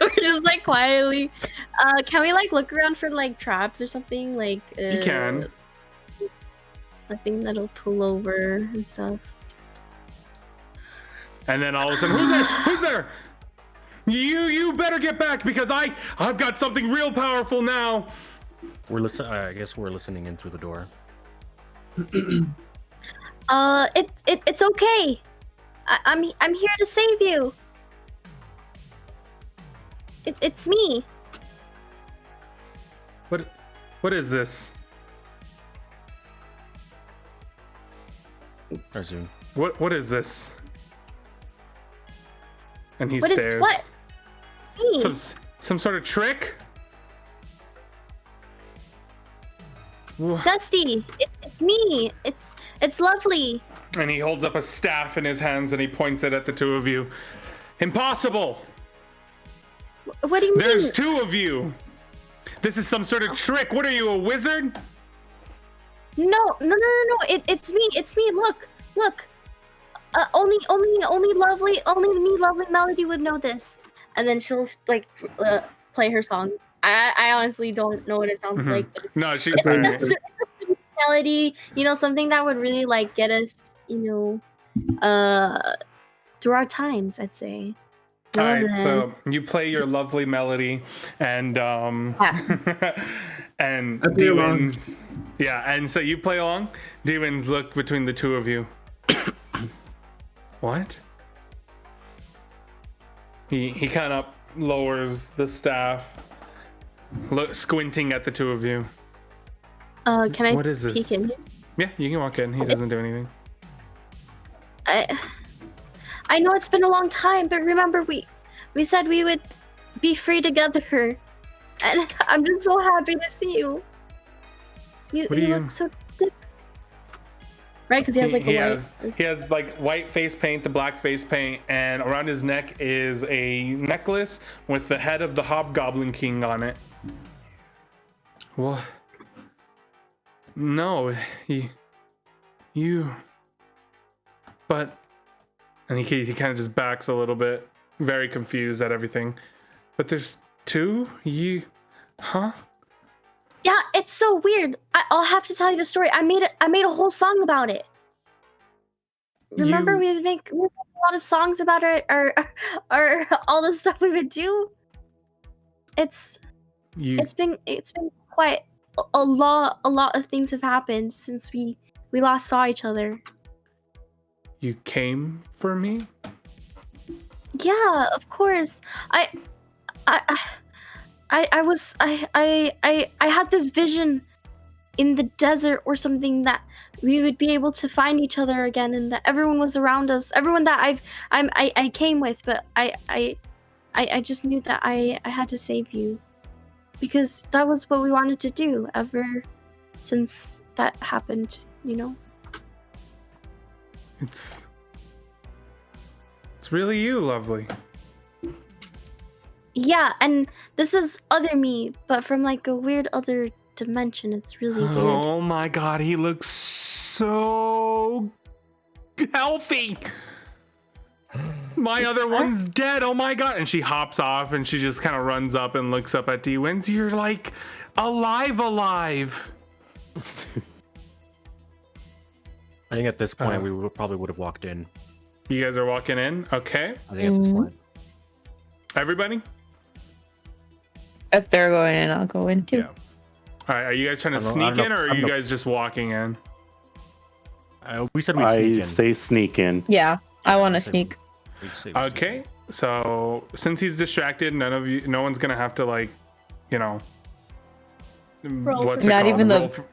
We're just like quietly. Can we like look around for like traps or something? Like You can. a thing that'll pull over and stuff. And then all of a sudden, who's there? Who's there? You better get back because I've got something real powerful now. I guess we're listening in through the door. It's okay. I'm here to save you. It's me. What is this? Arjun. What is this? And he What is stares. what? Me. Some sort of trick? Dusty, it's me. It's lovely. And he holds up a staff in his hands and he points it at the two of you. Impossible! What do you mean? There's two of you! This is some sort of trick. What are you, a wizard? No. It's me. It's me. Look. Only me, lovely Melody would know this. And then she'll like play her song. I honestly don't know what it sounds like. But No, she. it's just a melody, something that would really like get us, through our times, I'd say. All right, so you play your lovely melody, and and I play along. demons. Yeah, and so you play along. Demons look between the two of you. What? He kind of lowers the staff, squinting at the two of you. Can I What is this? peek in? Yeah, you can walk in. He doesn't do anything. I know it's been a long time, but remember we said we would be free together, and I'm just so happy to see you. You look so different, right? Because he has like he has like white face paint, the black face paint, and around his neck is a necklace with the head of the Hobgoblin King on it. What? No, you. But. And he kind of just backs a little bit, very confused at everything. But there's two? Huh? Yeah, it's so weird. I'll have to tell you the story. I made a whole song about it. Remember, we would make a lot of songs about our all the stuff we would do. It's been quite a lot of things have happened since we last saw each other. You came for me? Yeah, of course. I had this vision in the desert or something that we would be able to find each other again, and that everyone was around us. Everyone that I came with, but I just knew that I had to save you, because that was what we wanted to do ever since that happened. It's really you, lovely. Yeah, and this is other me, but from like a weird other dimension. It's really weird. Oh my god, he looks so healthy. My other one's dead. Oh my god. And she hops off and she just kind of runs up and looks up at D-Wins. You're like alive. I think at this point we probably would have walked in. You guys are walking in? Okay. I think at this point. Everybody? If they're going in, I'll go in too. Yeah. All right, are you guys trying to sneak in, or are you guys just walking in? We said we'd sneak in. I say sneak in. Yeah, I want to sneak. Okay, so since he's distracted, no one's gonna have to what's it Not called? even the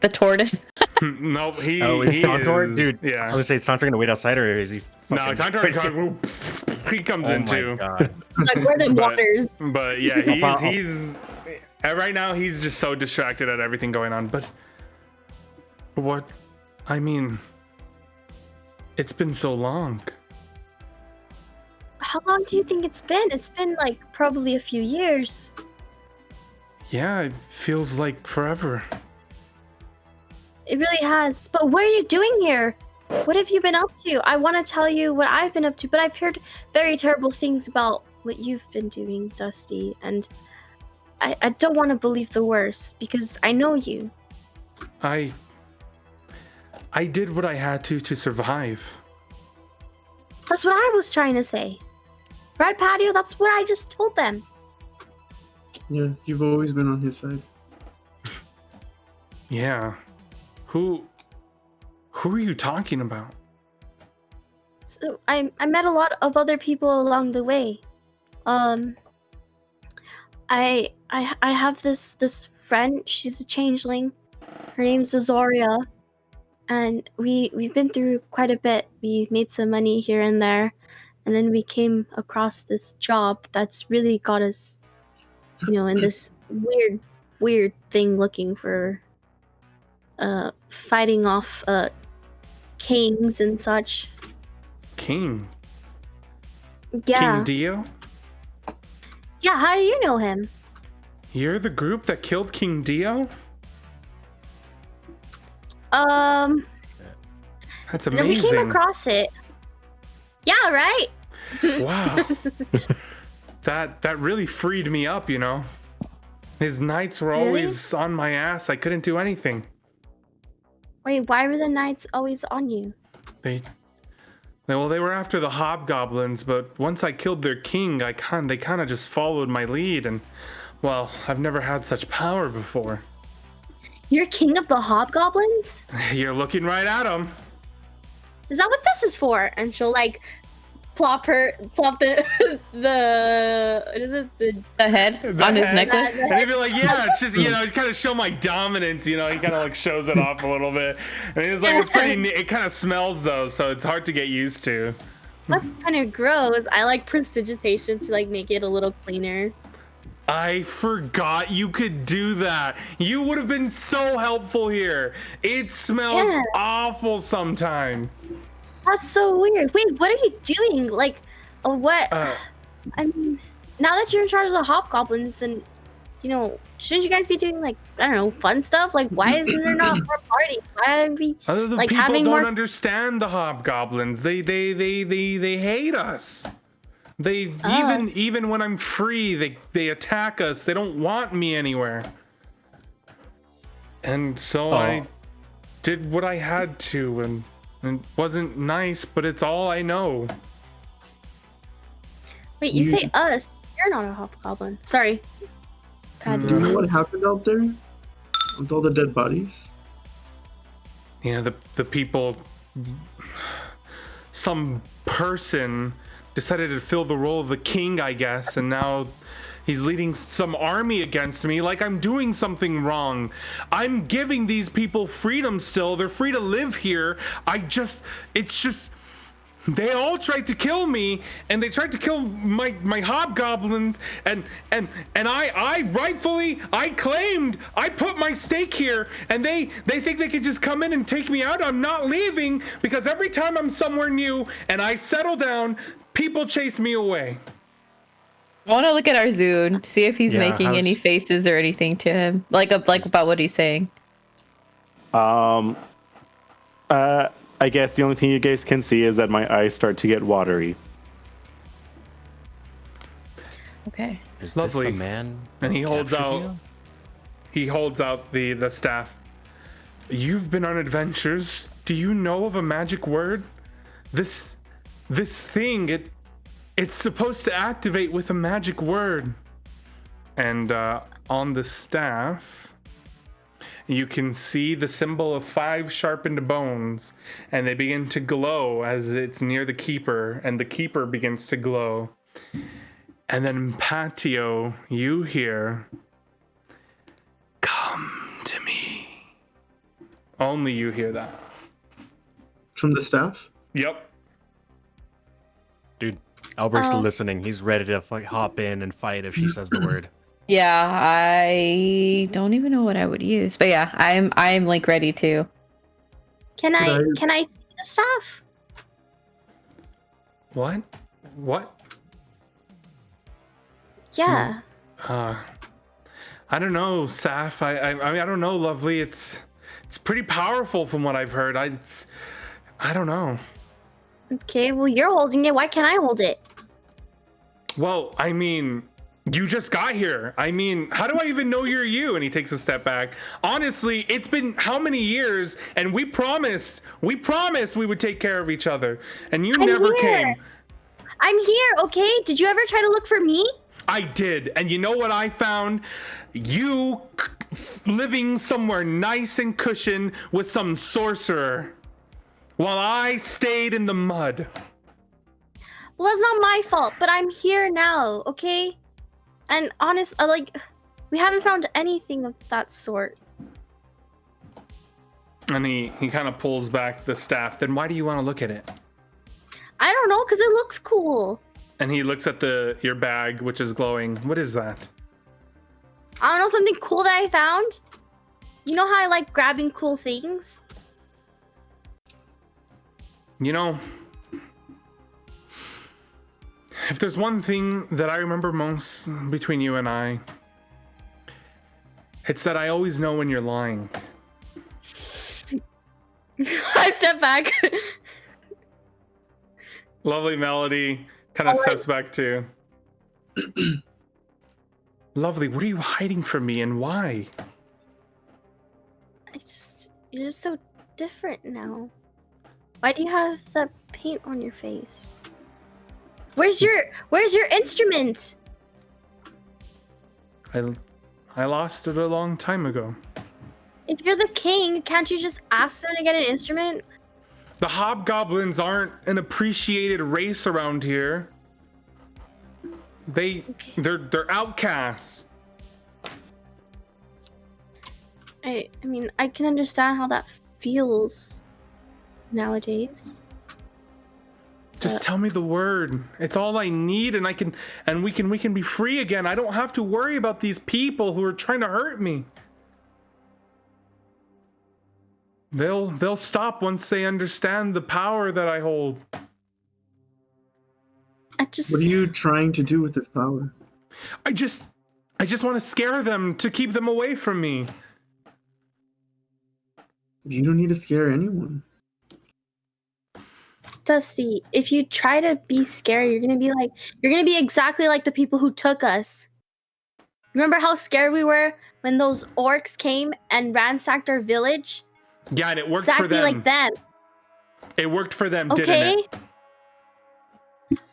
tortoise. No, he Tontor? is, Dude, yeah. I was say, is Tontor gonna wait outside, or is he? No, Tontor, he comes in too. God. Like we're the waters. But yeah, he's right now he's just so distracted at everything going on. But what? I mean, it's been so long. How long do you think it's been? It's been like probably a few years. Yeah, it feels like forever. It really has. But what are you doing here? What have you been up to? I want to tell you what I've been up to, but I've heard very terrible things about what you've been doing, Dusty, and I don't want to believe the worst because I know you. I did what I had to survive. That's what I was trying to say. Right, Patio? That's what I just told them. Yeah, you've always been on his side. Yeah. Who are you talking about? So I met a lot of other people along the way. I have this friend. She's a changeling. Her name's Azoria, and we've been through quite a bit. We made some money here and there, and then we came across this job that's really got us, in this weird thing looking for fighting off kings and such. King? Yeah. King Dio? Yeah, how do you know him? You're the group that killed King Dio? That's No, amazing. we came across it. Yeah, right? Wow. That really freed me up, His nights were Really? always on my ass. I couldn't do anything. Wait, why were the knights always on you? They were after the hobgoblins, but once I killed their king, they kind of just followed my lead, and well, I've never had such power before. You're king of the hobgoblins? You're looking right at him. Is that what this is for? And she'll plop the what is it? The head on his necklace. And he'd be like, yeah, it's just, kind of show my dominance, he kind of shows it off a little bit. And he's like, it's pretty neat. It kind of smells though, so it's hard to get used to. That's kind of gross. I like prestidigitation to make it a little cleaner. I forgot you could do that. You would have been so helpful here. It smells awful sometimes. That's so weird. Wait, what are you doing? What? I mean, now that you're in charge of the hobgoblins, then, shouldn't you guys be doing I don't know, fun stuff? Why isn't there not more parties? Why aren't we the people having don't more? understand the hobgoblins. They hate us. They even when I'm free, they attack us. They don't want me anywhere. And so I did what I had to, and it wasn't nice, but it's all I know. Wait, you say us? You're not a hobgoblin. Sorry. Do you know what happened out there with all the dead bodies? Yeah, the people. Some person decided to fill the role of the king, I guess, and now he's leading some army against me like I'm doing something wrong. I'm giving these people freedom still. They're free to live here. They all tried to kill me, and they tried to kill my hobgoblins, and I rightfully, I claimed, I put my stake here, and they think they can just come in and take me out. I'm not leaving, because every time I'm somewhere new and I settle down, people chase me away. I want to look at Arzun, see if he's making any faces or anything to him, about what he's saying. I guess the only thing you guys can see is that my eyes start to get watery. Okay. Is Lovely. this the man? And he holds captured out. you? He holds out the staff. You've been on adventures. Do you know of a magic word? This thing, it's supposed to activate with a magic word. And on the staff, you can see the symbol of 5 sharpened bones, and they begin to glow as it's near the keeper, and the keeper begins to glow. And then Patio, you hear, "Come to me." Only you hear that. From the staff? Yep. Dude, Albert's listening. He's ready to hop in and fight if she says the word. Yeah, I don't even know what I would use, but yeah, I'm ready to. Can I see the staff? What? Yeah. I don't know, Saf. I don't know, Lovely. It's pretty powerful from what I've heard. I don't know. Okay, well, you're holding it. Why can't I hold it? Well, I mean, you just got here. I mean, how do I even know you're you? And he takes a step back. Honestly, it's been how many years? And we promised we would take care of each other. And you never came. I'm here, okay? Did you ever try to look for me? I did. And you know what I found? You living somewhere nice and cushioned with some sorcerer while I stayed in the mud. Well, that's not my fault, but I'm here now, okay? And we haven't found anything of that sort. And he kind of pulls back the staff. Then why do you want to look at it? I don't know, because it looks cool. And he looks at your bag, which is glowing. What is that? I don't know, something cool that I found. You know how I like grabbing cool things? You know, if there's one thing that I remember most between you and I, it's that I always know when you're lying. I step back. Lovely Melody kind of steps back too. Lovely, what are you hiding from me and why? You're just so different now. Why do you have that paint on your face? Where's your instrument? I lost it a long time ago. If you're the king, can't you just ask them to get an instrument? The hobgoblins aren't an appreciated race around here. They're outcasts. I mean, I can understand how that feels nowadays. Just tell me the word. It's all I need, and we can be free again. I don't have to worry about these people who are trying to hurt me. They'll stop once they understand the power that I hold. What are you trying to do with this power? I just want to scare them to keep them away from me. You don't need to scare anyone. Dusty, if you try to be scary, you're gonna be exactly like the people who took us. Remember how scared we were when those orcs came and ransacked our village? Yeah, and it worked exactly for them. Like them. It worked for them, okay? didn't it?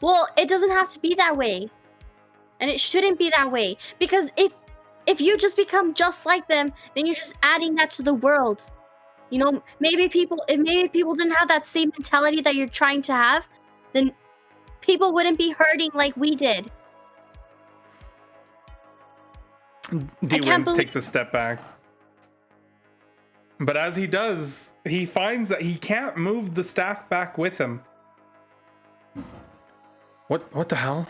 Well, it doesn't have to be that way. And it shouldn't be that way. Because if you just become just like them, then you're just adding that to the world. You know, if maybe people didn't have that same mentality that you're trying to have, then people wouldn't be hurting like we did. D-Wins takes a step back. But as he does, he finds that he can't move the staff back with him. What the hell?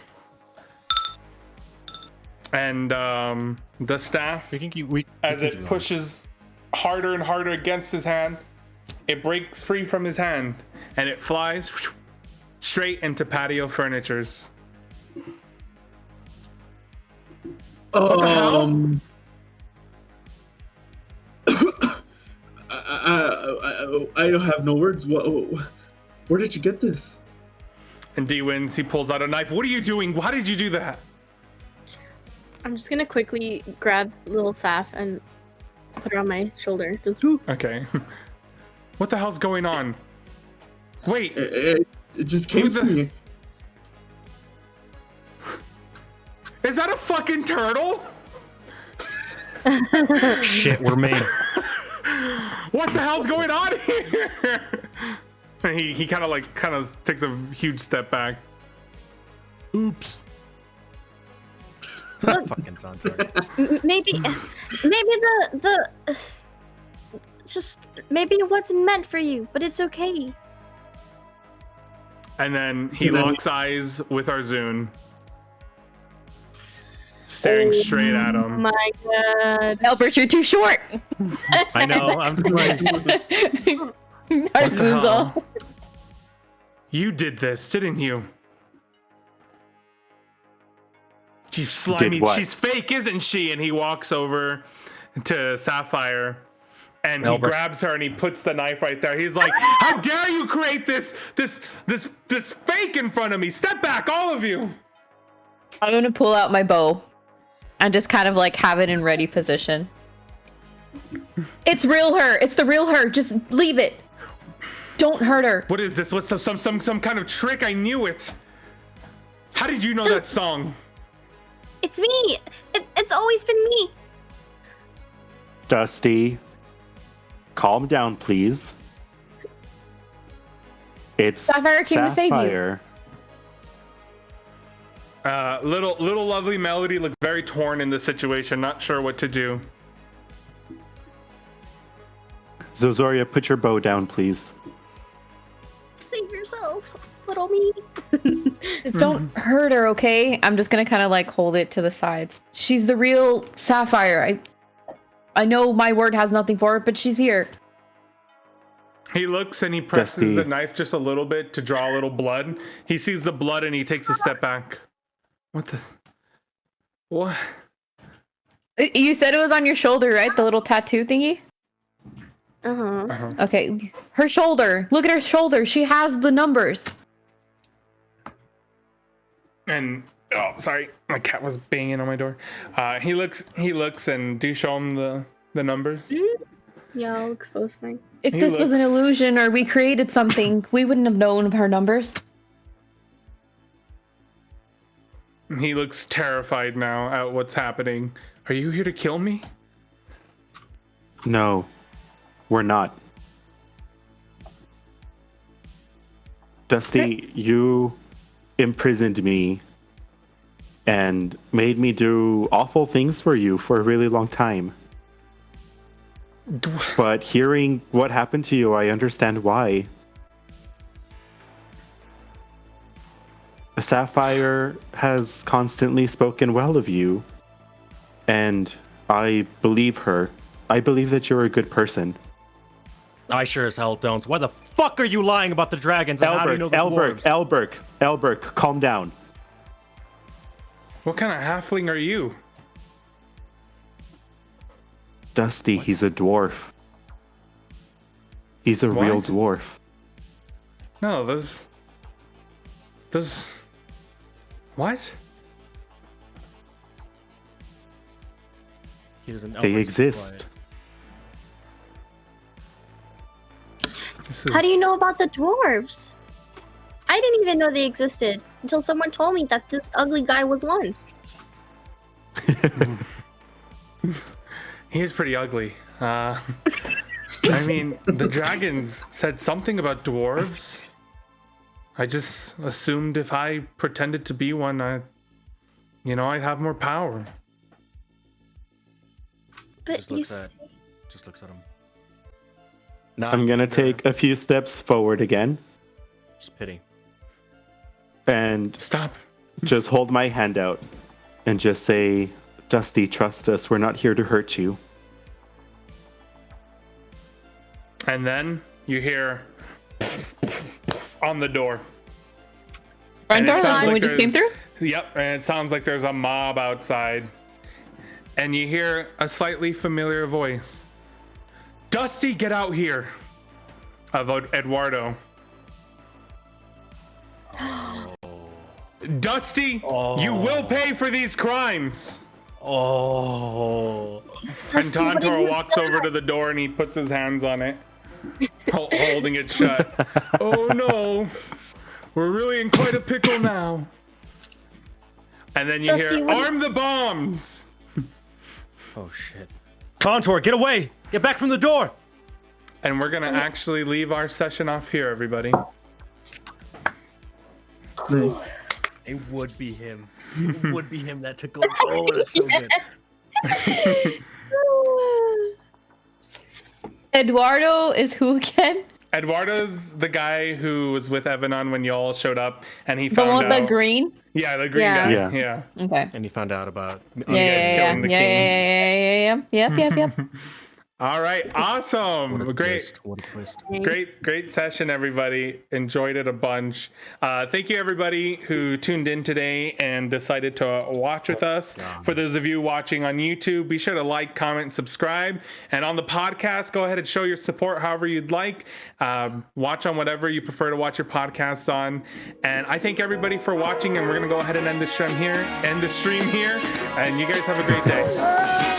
And the staff, as it pushes harder and harder against his hand, it breaks free from his hand and it flies straight into patio furnitures. What the hell? I don't have no words. Where did you get this? And D-Wins, he pulls out a knife. What are you doing? Why did you do that? I'm just gonna quickly grab little Saf and put her on my shoulder. Just okay. What the hell's going on? Wait. It just came to me. Is that a fucking turtle? Shit, we're made. What the hell's going on here? And he kind of takes a huge step back. Oops. Fucking sounds maybe maybe it wasn't meant for you, but it's okay. And then he locks eyes with Arjun, staring straight at him. Oh my god. Albert, you're too short. I know. I'm just like, what the hell? You did this, didn't you? She's slimy. She's fake, isn't she? And he walks over to Sapphire and he grabs her and he puts the knife right there. He's like, "How dare you create this fake in front of me? Step back, all of you!" I'm gonna pull out my bow and just kind of like have it in ready position. It's real her. It's the real her. Just leave it. Don't hurt her. What is this? What's some kind of trick? I knew it. How did you know that song? It's me. It's always been me. Dusty, calm down, please. It's Sapphire came to save you. Sapphire. Little lovely Melody looks very torn in this situation, not sure what to do. Zozoria, put your bow down, please. Save yourself, little me. Just don't hurt her, okay? I'm just gonna kind of like hold it to the sides. She's the real Sapphire. I know my word has nothing for her, but she's here. He looks and he presses Dusty. the knife just a little bit to draw a little blood. He sees the blood and he takes a step back. What the? What? You said it was on your shoulder, right? The little tattoo thingy? Uh-huh. Okay. Her shoulder. Look at her shoulder. She has the numbers. And oh, sorry, my cat was banging on my door. He looks, and do you show him the numbers? Yeah, I'll expose mine. If He this was an looks- illusion or we created something, we wouldn't have known of her numbers. He looks terrified now at what's happening. Are you here to kill me? No, we're not. Dusty, you imprisoned me and made me do awful things for you for a really long time. But hearing what happened to you, I understand why. Sapphire has constantly spoken well of you, and I believe her. I believe that you're a good person. I sure as hell don't. Why the fuck are you lying about the dragons? And how do you know the dwarves? Elberg, calm down. What kind of halfling are you? Dusty, he's a dwarf. He's a real What? dwarf. No, those. What? He doesn't know They where he's exist. This is... How do you know about the dwarves? I didn't even know they existed until someone told me that this ugly guy was one. He is pretty ugly. I mean, the dragons said something about dwarves. I just assumed if I pretended to be one, I'd have more power. But Just you looks see, Just looks at him. I'm gonna take a few steps forward again Just pity. and Stop. just hold my hand out and just say, Dusty, trust us. We're not here to hurt you. And then you hear on the door. Front And it door, sounds when we like just came there's- through? Yep, and it sounds like there's a mob outside. And you hear a slightly familiar voice. Dusty, get out here! Of Eduardo. Dusty, you will pay for these crimes! Oh. And Dusty, what have Tantor you walks done? over to the door and he puts his hands on it, holding it shut. Oh no, we're really in quite a pickle now. And then you Dusty, hear, what- arm the bombs! Oh shit. Contour, get away! Get back from the door! And we're gonna actually leave our session off here, everybody. Nice. It would be him. It would be him that took over. Oh, that's so good. Eduardo is who again? Eduardo's the guy who was with Evanon when y'all showed up, and he The found one with out. the green? Yeah, the green Yeah. guy. Yeah. Yeah. Okay. And he found out about. Yeah, killing the king. yeah. Yep. All right, awesome. What a Great. twist. What a twist. Great session, everybody. Enjoyed it a bunch. Thank you, everybody who tuned in today and decided to watch with us. For those of you watching on YouTube, be sure to like, comment, and subscribe. And on the podcast, go ahead and show your support however you'd like. Watch on whatever you prefer to watch your podcasts on. And I thank everybody for watching, and we're going to go ahead and end the stream here. And you guys have a great day.